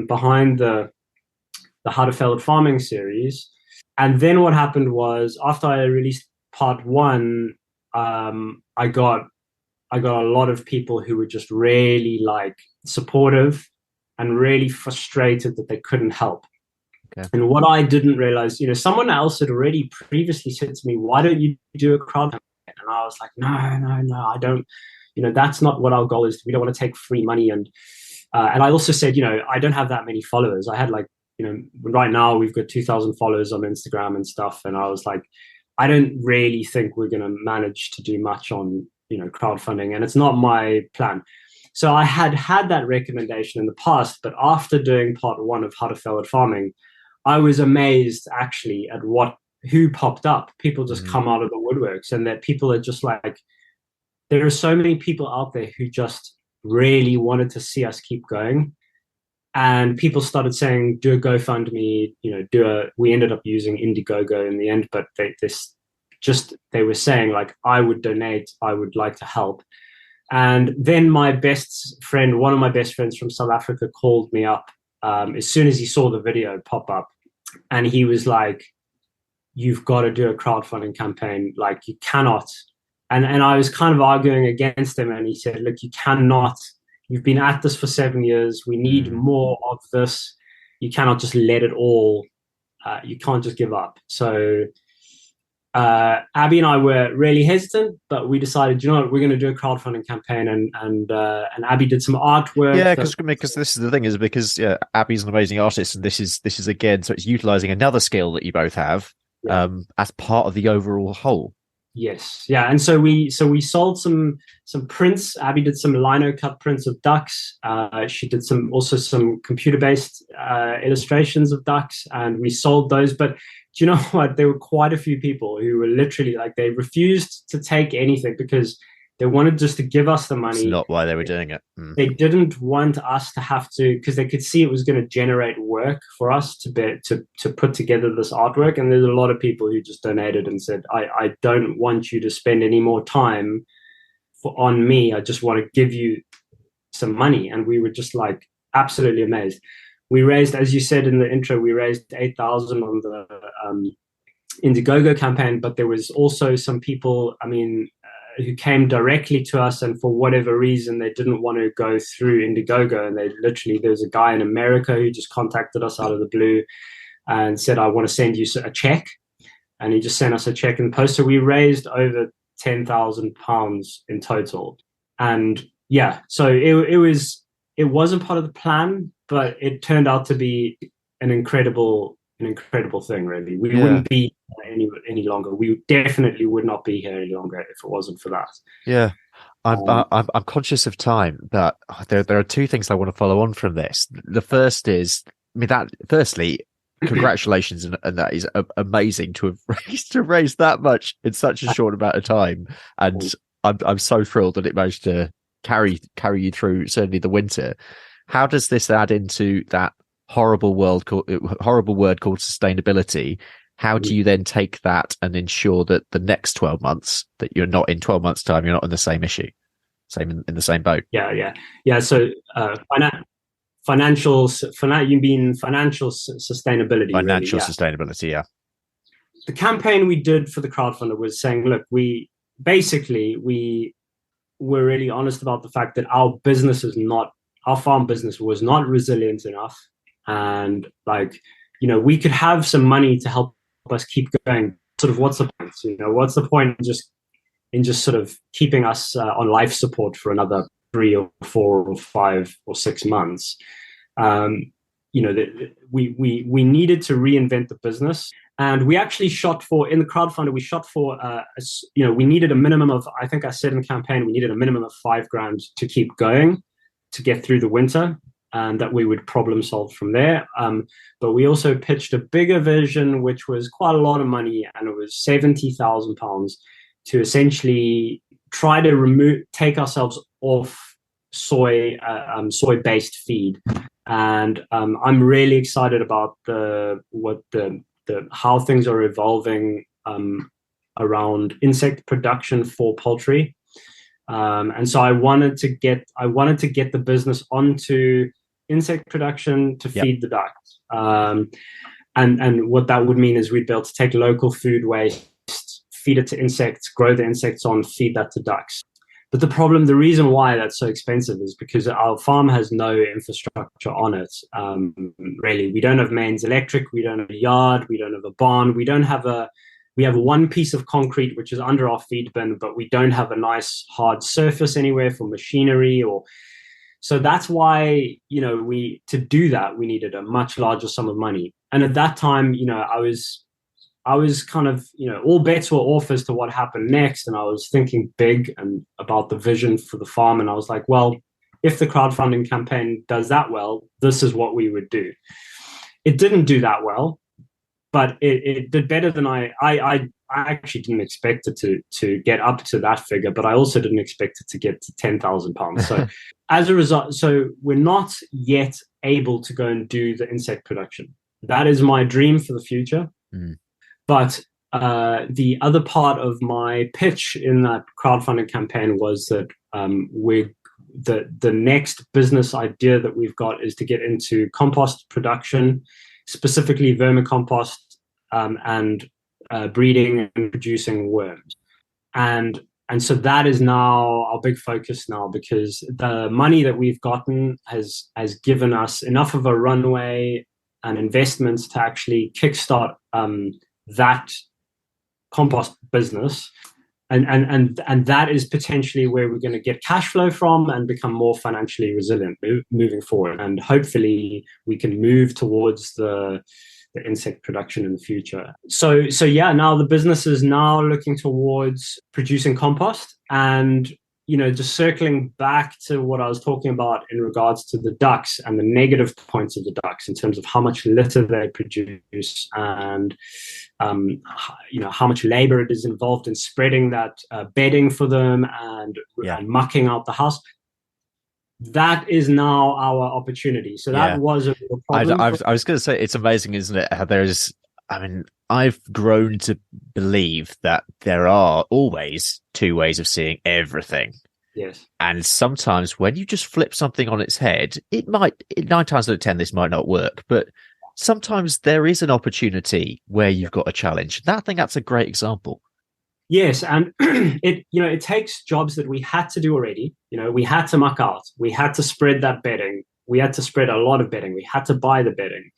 [SPEAKER 2] behind the How to Fail at Farming series. And then what happened was, after I released part one, I got a lot of people who were just really like supportive and really frustrated that they couldn't help.
[SPEAKER 1] Okay.
[SPEAKER 2] And what I didn't realize, someone else had already previously said to me, "Why don't you do a crowdfunding?" And I was like, no, I don't. That's not what our goal is. We don't want to take free money. And I also said, I don't have that many followers. I had like, right now we've got 2,000 followers on Instagram and stuff. And I was like, I don't really think we're going to manage to do much on, crowdfunding, and it's not my plan. So I had that recommendation in the past, but after doing part one of How to Fail at Farming, I was amazed actually at who popped up. People just come out of the woodworks, and that people are just like, there are so many people out there who just really wanted to see us keep going. And people started saying, do a GoFundMe, we ended up using Indiegogo in the end, but they were saying like, I would donate, I would like to help. And then one of my best friends from South Africa called me up as soon as he saw the video pop up. And he was like, you've got to do a crowdfunding campaign. Like, you cannot. And I was kind of arguing against him. And he said, look, you cannot. You've been at this for 7 years. We need more of this. You cannot just let it all. You can't just give up. So Abi and I were really hesitant, but we decided, we're going to do a crowdfunding campaign. And Abi did some artwork.
[SPEAKER 1] Yeah, because this is the thing, is because Abi's an amazing artist, and this is again, so it's utilizing another skill that you both have as part of the overall whole.
[SPEAKER 2] Yes, yeah, and so we sold some prints. Abi did some lino cut prints of ducks. She did some computer based illustrations of ducks, and we sold those. But do you know what? There were quite a few people who were literally like, they refused to take anything because they wanted just to give us the money.
[SPEAKER 1] That's not why they were doing it.
[SPEAKER 2] They didn't want us to have to, because they could see it was going to generate work for us to put together this artwork. And there's a lot of people who just donated and said, I don't want you to spend any more time on me. I just want to give you some money. And we were just like absolutely amazed. We raised, as you said in the intro, we raised 8,000 on the Indiegogo campaign, but there was also some people, who came directly to us, and for whatever reason, they didn't want to go through Indiegogo. And there was a guy in America who just contacted us out of the blue and said, I want to send you a check. And he just sent us a check in the post. So we raised over £10,000 in total. And yeah, so it wasn't part of the plan, but it turned out to be an incredible thing, really. We wouldn't be any longer. We definitely would not be here any longer if it wasn't for that.
[SPEAKER 1] Yeah. I'm conscious of time, but there are two things I want to follow on from this. The first is, firstly, congratulations, and that is amazing to have raised that much in such a short amount of time. And I'm so thrilled that it managed to carry you through certainly the winter. How does this add into that horrible word called sustainability? How do you then take that and ensure that the next 12 months, that you're not in 12 months time, you're not in the same issue, in the same boat?
[SPEAKER 2] Yeah. So financial sustainability.
[SPEAKER 1] Financial sustainability, yeah.
[SPEAKER 2] The campaign we did for the crowdfunder was saying, look, we were really honest about the fact that our farm business was not resilient enough. And we could have some money to help us keep going. Sort of, what's the point? What's the point in just sort of keeping us on life support for another 3 or 4 or 5 or 6 months? We needed to reinvent the business. And we actually in the crowdfunder, we shot for, we needed a minimum of, I think I said in the campaign, we needed a minimum of $5,000 to keep going, to get through the winter, and that we would problem solve from there. But we also pitched a bigger vision, which was quite a lot of money, and it was £70,000 to essentially try to take ourselves off soy-based feed, and I'm really excited about how things are evolving around insect production for poultry. And so I wanted to get the business onto insect production to feed the ducks. And what that would mean is we'd be able to take local food waste, feed it to insects, grow the insects on, feed that to ducks. But the reason why that's so expensive is because our farm has no infrastructure on it. Really, we don't have mains electric, we don't have a yard, we don't have a barn, we have one piece of concrete which is under our feed bin, but we don't have a nice hard surface anywhere for machinery so that's why, to do that, we needed a much larger sum of money. And at that time, I was kind of, all bets were off as to what happened next. And I was thinking big and about the vision for the farm. And I was like, well, if the crowdfunding campaign does that well, this is what we would do. It didn't do that well, but it did better than I actually didn't expect it to get up to that figure, but I also didn't expect it to get to £10,000. So as a result, we're not yet able to go and do the insect production. That is my dream for the future. But the other part of my pitch in that crowdfunding campaign was that the next business idea that we've got is to get into compost production, specifically vermicompost, and breeding and producing worms. And so that is now our big focus now, because the money that we've gotten has given us enough of a runway and investments to actually kickstart that compost business. And that is potentially where we're going to get cash flow from and become more financially resilient moving forward. And hopefully we can move towards the insect production in the future. So yeah, now the business is now looking towards producing compost, and just circling back to what I was talking about in regards to the ducks and the negative points of the ducks in terms of how much litter they produce and how much labor it is involved in spreading that bedding for them and mucking out the house. That is now our opportunity. So that was a real problem.
[SPEAKER 1] I was going to say, it's amazing, isn't it? How I've grown to believe that there are always two ways of seeing everything.
[SPEAKER 2] Yes.
[SPEAKER 1] And sometimes when you just flip something on its head, 9 times out of 10, this might not work, but sometimes there is an opportunity where you've got a challenge. I think that's a great example.
[SPEAKER 2] Yes, and it takes jobs that we had to do already. We had to muck out, we had to spread that bedding, we had to spread a lot of bedding, we had to buy the bedding.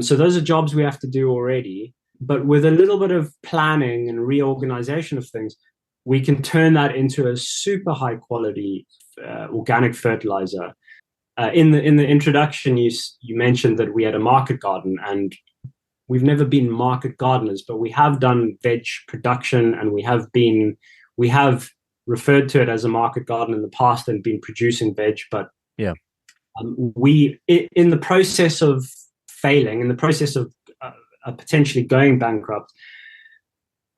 [SPEAKER 2] So those are jobs we have to do already. But with a little bit of planning and reorganization of things, we can turn that into a super high quality organic fertilizer. In the introduction, you mentioned that we had a market garden, and we've never been market gardeners, but we have done veg production, and we have referred to it as a market garden in the past and been producing veg. But in the process of failing, in the process of potentially going bankrupt,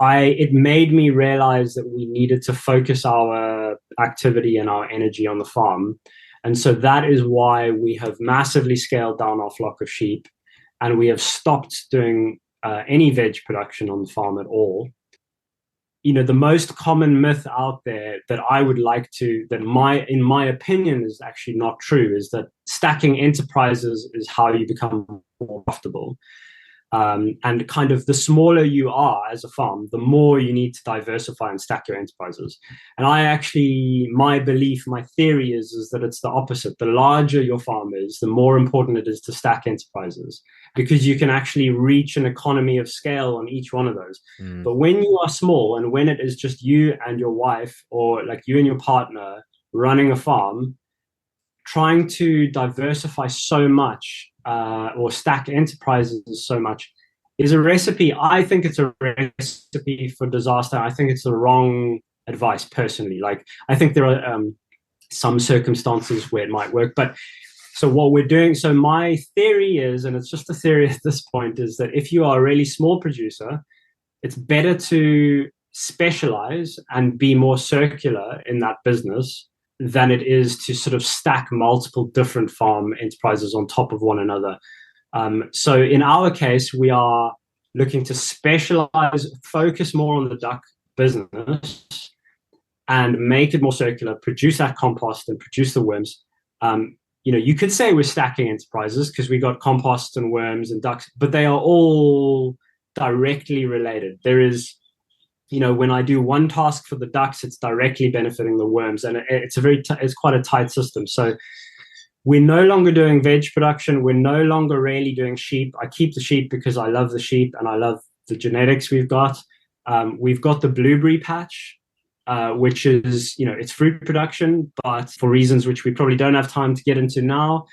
[SPEAKER 2] it made me realize that we needed to focus our activity and our energy on the farm. And so that is why we have massively scaled down our flock of sheep, and we have stopped doing any veg production on the farm at all. The most common myth out there that I would like to, in my opinion, is actually not true, is that stacking enterprises is how you become more profitable. And kind of the smaller you are as a farm, the more you need to diversify and stack your enterprises. And my belief, my theory is that it's the opposite. The larger your farm is, the more important it is to stack enterprises, because you can actually reach an economy of scale on each one of those. But when you are small, and when it is just you and your wife, or like you and your partner running a farm, trying to diversify so much or stack enterprises so much is a recipe. I think it's a recipe for disaster. I think it's the wrong advice personally. Like, I think there are some circumstances where it might work, but so what we're doing, so my theory is, and it's just a theory at this point, is that if you are a really small producer, it's better to specialize and be more circular in that business than it is to sort of stack multiple different farm enterprises on top of one another. So in our case, we are looking to specialize, focus more on the duck business and make it more circular, produce that compost and produce the worms. You could say we're stacking enterprises because we got compost and worms and ducks, but they are all directly related. There is, when I do one task for the ducks, it's directly benefiting the worms, and it's quite a tight system. So we're no longer doing veg production. We're no longer really doing sheep. I keep the sheep because I love the sheep and I love the genetics we've got. We've got the blueberry patch, which is, it's fruit production, but for reasons which we probably don't have time to get into now,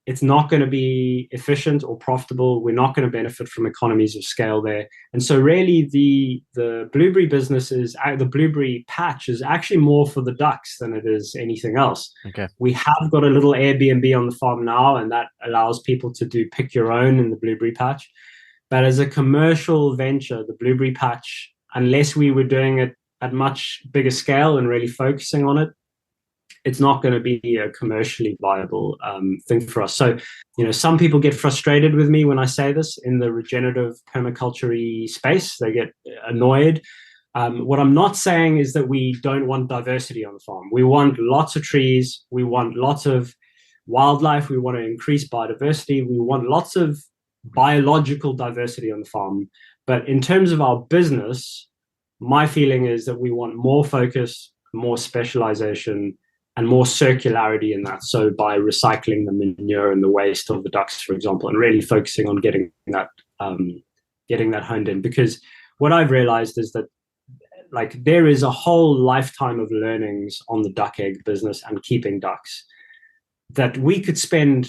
[SPEAKER 2] it's not going to be efficient or profitable. We're not going to benefit from economies of scale there. And so really the blueberry business the blueberry patch is actually more for the ducks than it is anything else.
[SPEAKER 1] Okay.
[SPEAKER 2] We have got a little Airbnb on the farm now, and that allows people to do pick your own in the blueberry patch. But as a commercial venture, the blueberry patch, unless we were doing it at much bigger scale and really focusing on it, it's not going to be a commercially viable thing for us. So, some people get frustrated with me when I say this in the regenerative permaculture space. They get annoyed. What I'm not saying is that we don't want diversity on the farm. We want lots of trees. We want lots of wildlife. We want to increase biodiversity. We want lots of biological diversity on the farm. But in terms of our business, my feeling is that we want more focus, more specialization, and more circularity in that. So by recycling the manure and the waste of the ducks, for example, and really focusing on getting that honed in. Because what I've realized is that there is a whole lifetime of learnings on the duck egg business and keeping ducks that we could spend,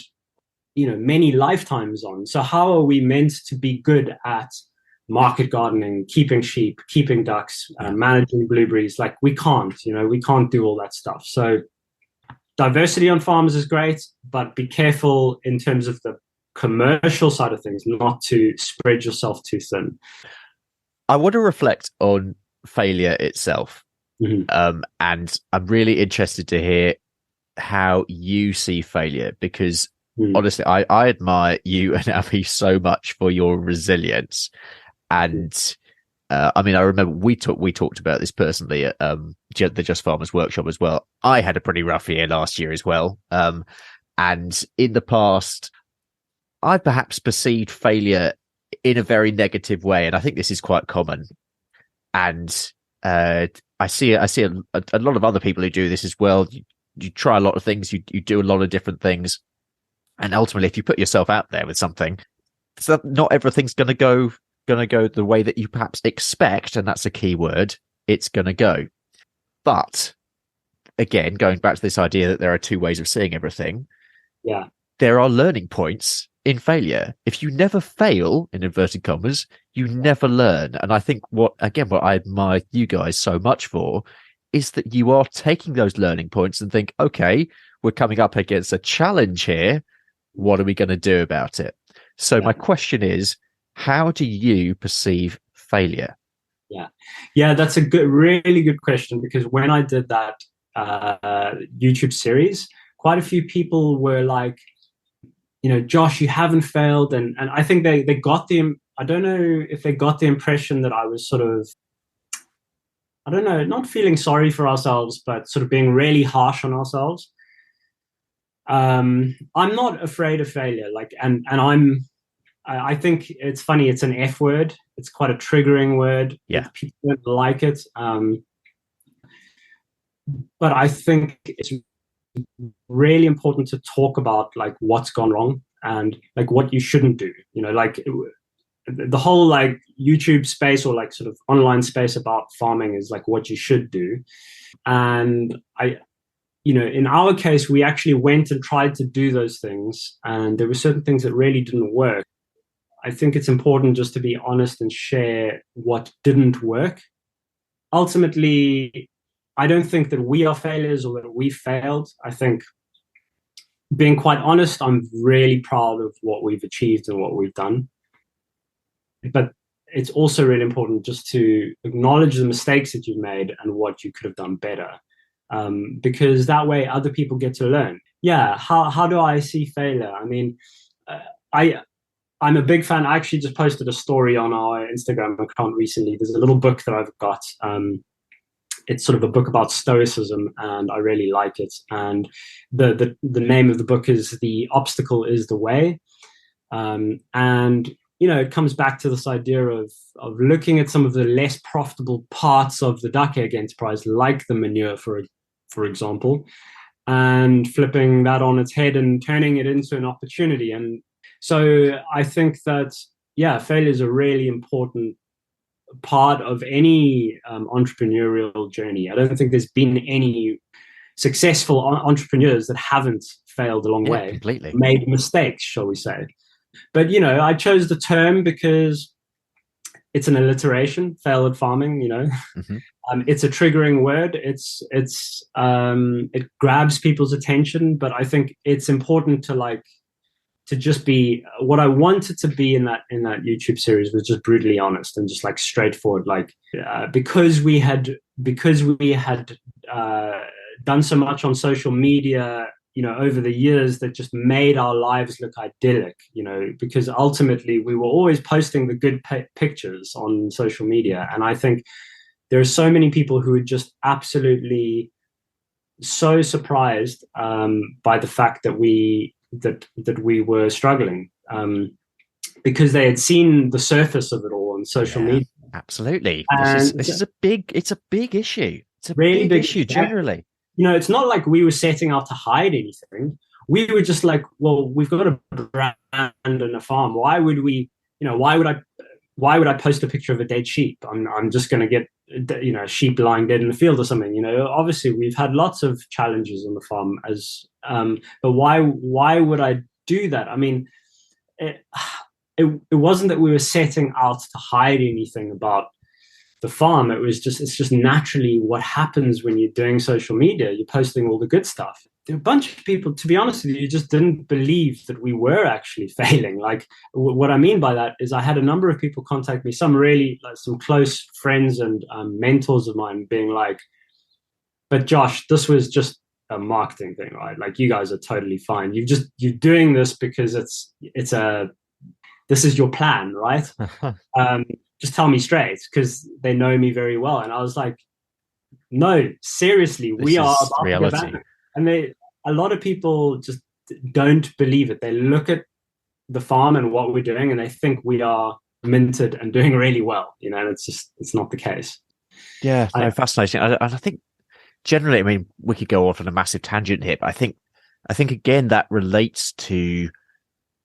[SPEAKER 2] many lifetimes on. So how are we meant to be good at market gardening, keeping sheep, keeping ducks, managing blueberries? We can't do all that stuff. So diversity on farms is great, but be careful in terms of the commercial side of things, not to spread yourself too thin.
[SPEAKER 1] I want to reflect on failure itself.
[SPEAKER 2] Mm-hmm.
[SPEAKER 1] And I'm really interested to hear how you see failure, because honestly, I admire you and Abi so much for your resilience. And I remember we talked about this personally at the Just Farmers workshop as well. I had a pretty rough year last year as well. And in the past, I perhaps perceived failure in a very negative way. And I think this is quite common. And I see a lot of other people who do this as well. You try a lot of things, you do a lot of different things. And ultimately, if you put yourself out there with something, so not everything's going to go the way that you perhaps expect, and that's a key word. It's going to go. But again, going back to this idea that there are two ways of seeing everything, there are learning points in failure. If you never fail, in inverted commas, you never learn. And I think what I admire you guys so much for is that you are taking those learning points and think, okay, we're coming up against a challenge here. What are we going to do about it? So my question is, how do you perceive failure?
[SPEAKER 2] Yeah, that's a really good question, because when I did that YouTube series, quite a few people were like, Josh, you haven't failed. And I think they got I don't know if they got the impression that I was sort of, I don't know, not feeling sorry for ourselves, but sort of being really harsh on ourselves. I'm not afraid of failure. I think it's funny. It's an F word. It's quite a triggering word.
[SPEAKER 1] Yeah.
[SPEAKER 2] People don't like it. But I think it's really important to talk about what's gone wrong and what you shouldn't do. The whole YouTube space or sort of online space about farming is what you should do. And in our case, we actually went and tried to do those things, and there were certain things that really didn't work. I think it's important just to be honest and share what didn't work. Ultimately, I don't think that we are failures or that we failed. I think, being quite honest, I'm really proud of what we've achieved and what we've done. But it's also really important just to acknowledge the mistakes that you've made and what you could have done better. because that way other people get to learn. Yeah, how do I see failure? I mean, I I'm a big fan. I actually just posted a story on our Instagram account recently. There's a little book that I've got. It's sort of a book about stoicism, and I really like it. And the name of the book is "The Obstacle Is the Way." And it comes back to this idea of looking at some of the less profitable parts of the duck egg enterprise, like the manure, for example, and flipping that on its head and turning it into an opportunity. And so I think that, yeah, failure is a really important part of any entrepreneurial journey. I don't think there's been any successful entrepreneurs that haven't failed along the way,
[SPEAKER 1] completely
[SPEAKER 2] made mistakes, shall we say. But, I chose the term because it's an alliteration, fail at farming,
[SPEAKER 1] Mm-hmm.
[SPEAKER 2] It's a triggering word. It grabs people's attention, but I think it's important to just be what I wanted to be in that YouTube series was just brutally honest and just like straightforward. Because we had done so much on social media, over the years, that just made our lives look idyllic, because ultimately we were always posting the good pictures on social media. And I think there are so many people who are just absolutely so surprised by the fact that we were struggling, because they had seen the surface of it all on social media.
[SPEAKER 1] Absolutely.
[SPEAKER 2] And
[SPEAKER 1] this is a big issue. It's a
[SPEAKER 2] really
[SPEAKER 1] big issue generally.
[SPEAKER 2] It's not like we were setting out to hide anything. We were just like, well, we've got a brand and a farm. Why would I post a picture of a dead sheep? I'm just going to get a sheep lying dead in the field or something. Obviously we've had lots of challenges on the farm but why would I do that? I mean, it wasn't that we were setting out to hide anything about the farm. It's just naturally what happens when you're doing social media. You're posting all the good stuff. There are a bunch of people, to be honest with you, just didn't believe that we were actually failing. Like, what I mean by that is I had a number of people contact me, some really some close friends and mentors of mine, being like, but Josh, this was just a marketing thing, right? Like, you guys are totally fine. You're doing this because this is your plan, right? Just tell me straight, because they know me very well. And I was like, no, seriously, we are about
[SPEAKER 1] reality.
[SPEAKER 2] to go back. And a lot of people just don't believe it. They look at the farm and what we're doing, and they think we are minted and doing really well. And it's not the case.
[SPEAKER 1] Yeah, fascinating. And I think generally, I mean, we could go off on a massive tangent here, but I think again that relates to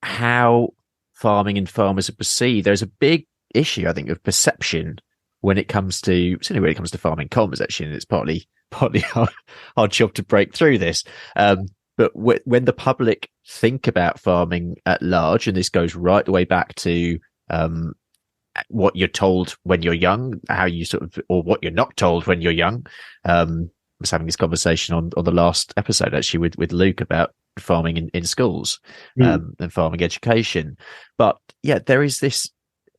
[SPEAKER 1] how farming and farmers are perceived. There's a big issue, I think, of perception when it comes to farming comms, actually, and it's partly our job to break through this. But when the public think about farming at large, and this goes right the way back to what you're told when you're young, how you or what you're not told when you're young. I was having this conversation on the last episode, actually, with Luke about farming in schools and farming education. But yeah, there is this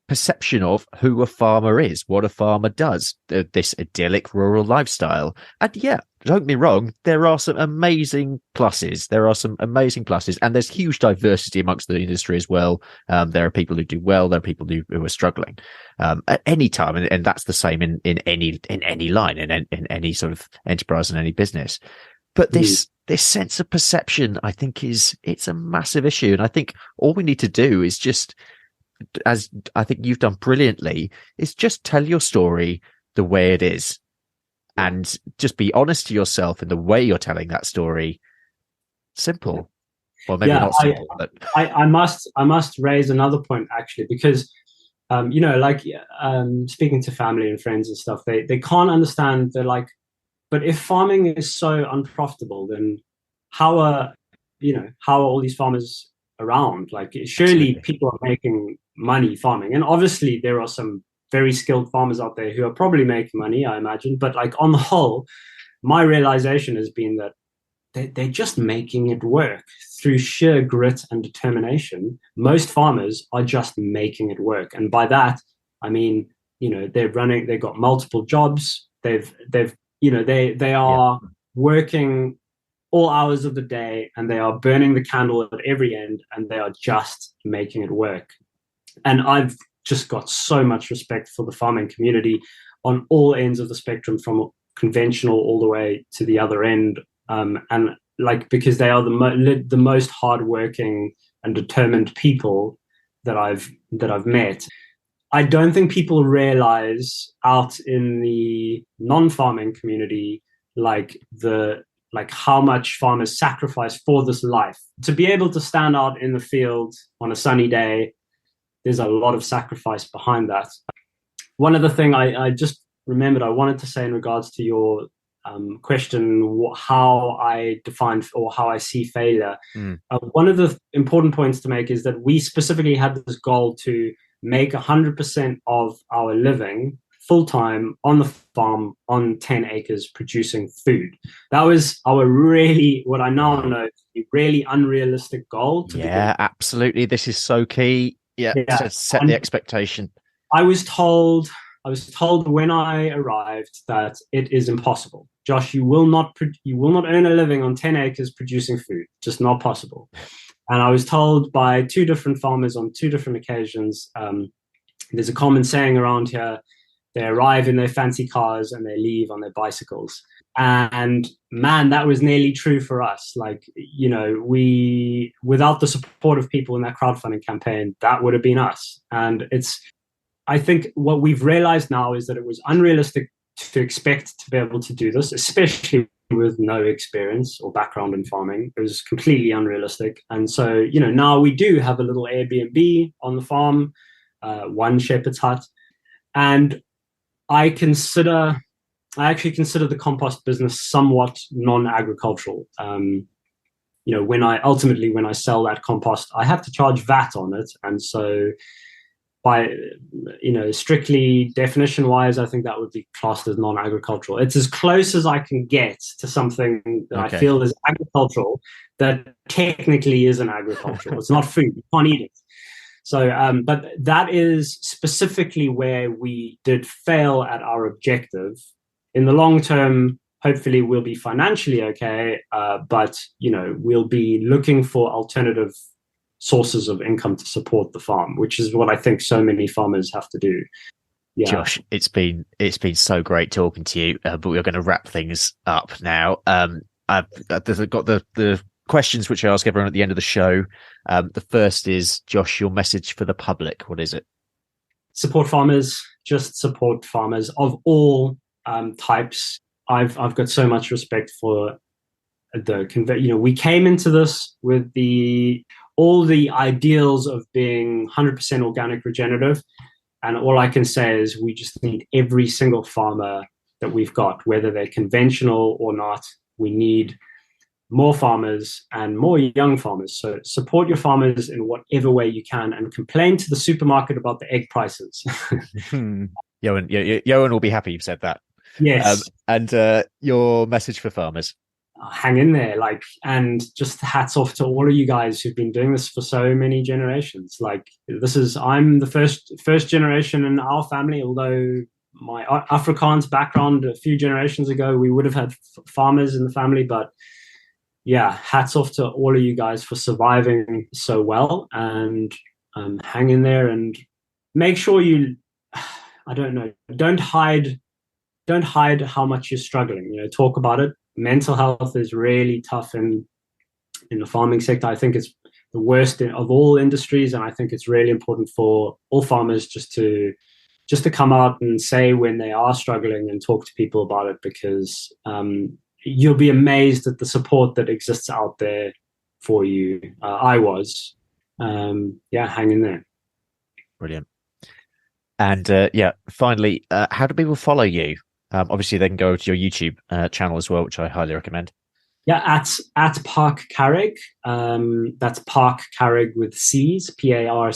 [SPEAKER 1] perception of who a farmer is, what a farmer does, this idyllic rural lifestyle. And yeah, don't get me wrong, there are some amazing pluses. And there's huge diversity amongst the industry as well. There are people who do well, there are people who are struggling at any time, and that's the same in any line, in any sort of enterprise and any business. But this sense of perception, I think, it's a massive issue. And I think all we need to do is just, as I think you've done brilliantly, is just tell your story the way it is, and just be honest to yourself in the way you're telling that story. Simple. Well, maybe not simple, but
[SPEAKER 2] I must raise another point, actually, because speaking to family and friends and stuff, they can't understand. They're like, but if farming is so unprofitable, then how are all these farmers around? Like, surely
[SPEAKER 1] Absolutely.
[SPEAKER 2] people are making money farming, and obviously there are some very skilled farmers out there who are probably making money, I imagine. But like, on the whole, my realization has been that they're just making it work through sheer grit and determination. Most farmers are just making it work, and by that I mean, they've got multiple jobs. They are working all hours of the day, and they are burning the candle at every end, and they are just making it work. And I've just got so much respect for the farming community on all ends of the spectrum, from conventional all the way to the other end. And like, because they are the most hardworking and determined people that I've met. I don't think people realize out in the non-farming community, like how much farmers sacrifice for this life. To be able to stand out in the field on a sunny day, there's a lot of sacrifice behind that. One other thing I just remembered I wanted to say in regards to your question, how I define or how I see failure. One of the important points to make is that we specifically had this goal to make 100% of our living full-time on the farm on 10 acres producing food. That was our what I now know, really unrealistic goal.
[SPEAKER 1] Yeah, absolutely. This is so key. Yeah. So set the expectation.
[SPEAKER 2] I was told when I arrived that it is impossible. Josh, you will not earn a living on 10 acres producing food. Just not possible. And I was told by two different farmers on two different occasions, there's a common saying around here, they arrive in their fancy cars and they leave on their bicycles. And man, that was nearly true for us. Like, you know, without the support of people in that crowdfunding campaign, that would have been us. And I think what we've realized now is that it was unrealistic to expect to be able to do this, especially with no experience or background in farming. It was completely unrealistic. And so, you know, now we do have a little Airbnb on the farm, one shepherd's hut. And I actually consider the compost business somewhat non-agricultural. You know, when I sell that compost, I have to charge VAT on it. And so by, you know, strictly definition wise, I think that would be classed as non-agricultural. It's as close as I can get to something that I feel is agricultural that technically isn't agricultural. It's not food. You can't eat it. So, but that is specifically where we did fail at our objective. In the long term, hopefully we'll be financially okay, but, you know, we'll be looking for alternative sources of income to support the farm, which is what I think so many farmers have to do. Yeah.
[SPEAKER 1] Josh, it's been so great talking to you, but we're going to wrap things up now. I've got the questions which I ask everyone at the end of the show. The first is, Josh, your message for the public. What is it?
[SPEAKER 2] Support farmers. Just support farmers of all types. I've got so much respect for we came into this with all the ideals of being 100% organic regenerative. And all I can say is we just need every single farmer that we've got, whether they're conventional or not. We need more farmers and more young farmers. So support your farmers in whatever way you can, and complain to the supermarket about the egg prices.
[SPEAKER 1] Johan will be happy you've said that.
[SPEAKER 2] Yes.
[SPEAKER 1] And your message for farmers?
[SPEAKER 2] Hang in there, and just hats off to all of you guys who've been doing this for so many generations. I'm the first generation in our family, although my Afrikaans background a few generations ago, we would have had farmers in the family. But yeah, hats off to all of you guys for surviving so well, and hang in there and make sure don't hide how much you're struggling. You know, talk about it. Mental health is really tough in the farming sector. I think it's the worst of all industries, and I think it's really important for all farmers just to come out and say when they are struggling and talk to people about it, because you'll be amazed at the support that exists out there for you. I was. Hang in there.
[SPEAKER 1] Brilliant. And finally, how do people follow you? Obviously, they can go to your YouTube channel as well, which I highly recommend.
[SPEAKER 2] Yeah, at Parc Carreg. That's Parc Carreg with C's, PARC,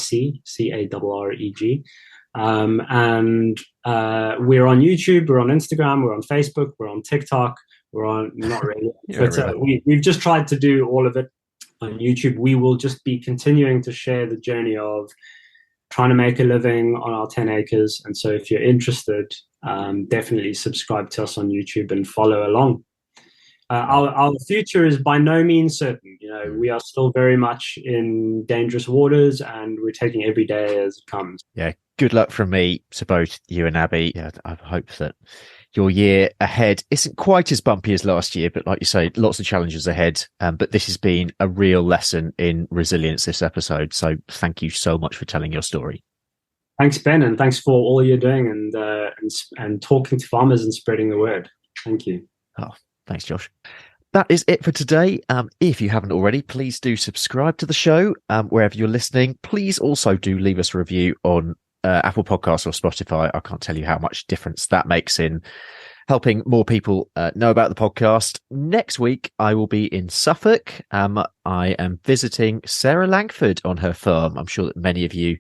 [SPEAKER 2] CARREG. And we're on YouTube, we're on Instagram, we're on Facebook, we're on TikTok. We're on, not really, but we've just tried to do all of it on YouTube. We will just be continuing to share the journey of trying to make a living on our 10 acres. And so if you're interested, definitely subscribe to us on YouTube and follow along. Our future is by no means certain. We are still very much in dangerous waters, and we're taking every day as it comes.
[SPEAKER 1] Yeah, good luck from me to both you and Abby. Yeah, I hope that your year ahead isn't quite as bumpy as last year, but like you say, lots of challenges ahead. But this has been a real lesson in resilience, this episode. So thank you so much for telling your story.
[SPEAKER 2] Thanks, Ben, and thanks for all you're doing and talking to farmers and spreading the word. Thank you.
[SPEAKER 1] Oh, thanks, Josh. That is it for today. If you haven't already, please do subscribe to the show wherever you're listening. Please also do leave us a review on Apple Podcasts or Spotify. I can't tell you how much difference that makes in helping more people know about the podcast. Next week, I will be in Suffolk. I am visiting Sarah Langford on her farm. I'm sure that many of you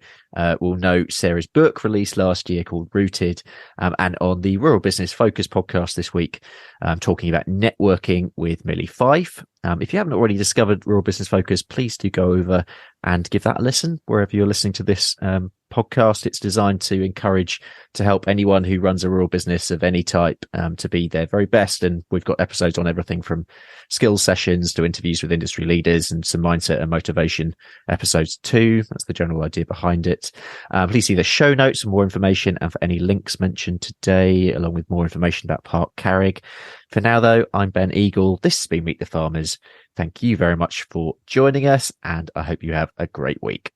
[SPEAKER 1] will know Sarah's book released last year called Rooted, and on the Rural Business Focus podcast this week, talking about networking with Millie Fife. If you haven't already discovered Rural Business Focus, please do go over and give that a listen wherever you're listening to this podcast. It's designed to help anyone who runs a rural business of any type to be their very best. And we've got episodes on everything from skills sessions to interviews with industry leaders and some mindset and motivation episodes too. That's the general idea behind it. Please see the show notes for more information and for any links mentioned today, along with more information about Parc Carreg. For now, though, I'm Ben Eagle. This has been Meet the Farmers. Thank you very much for joining us, and I hope you have a great week.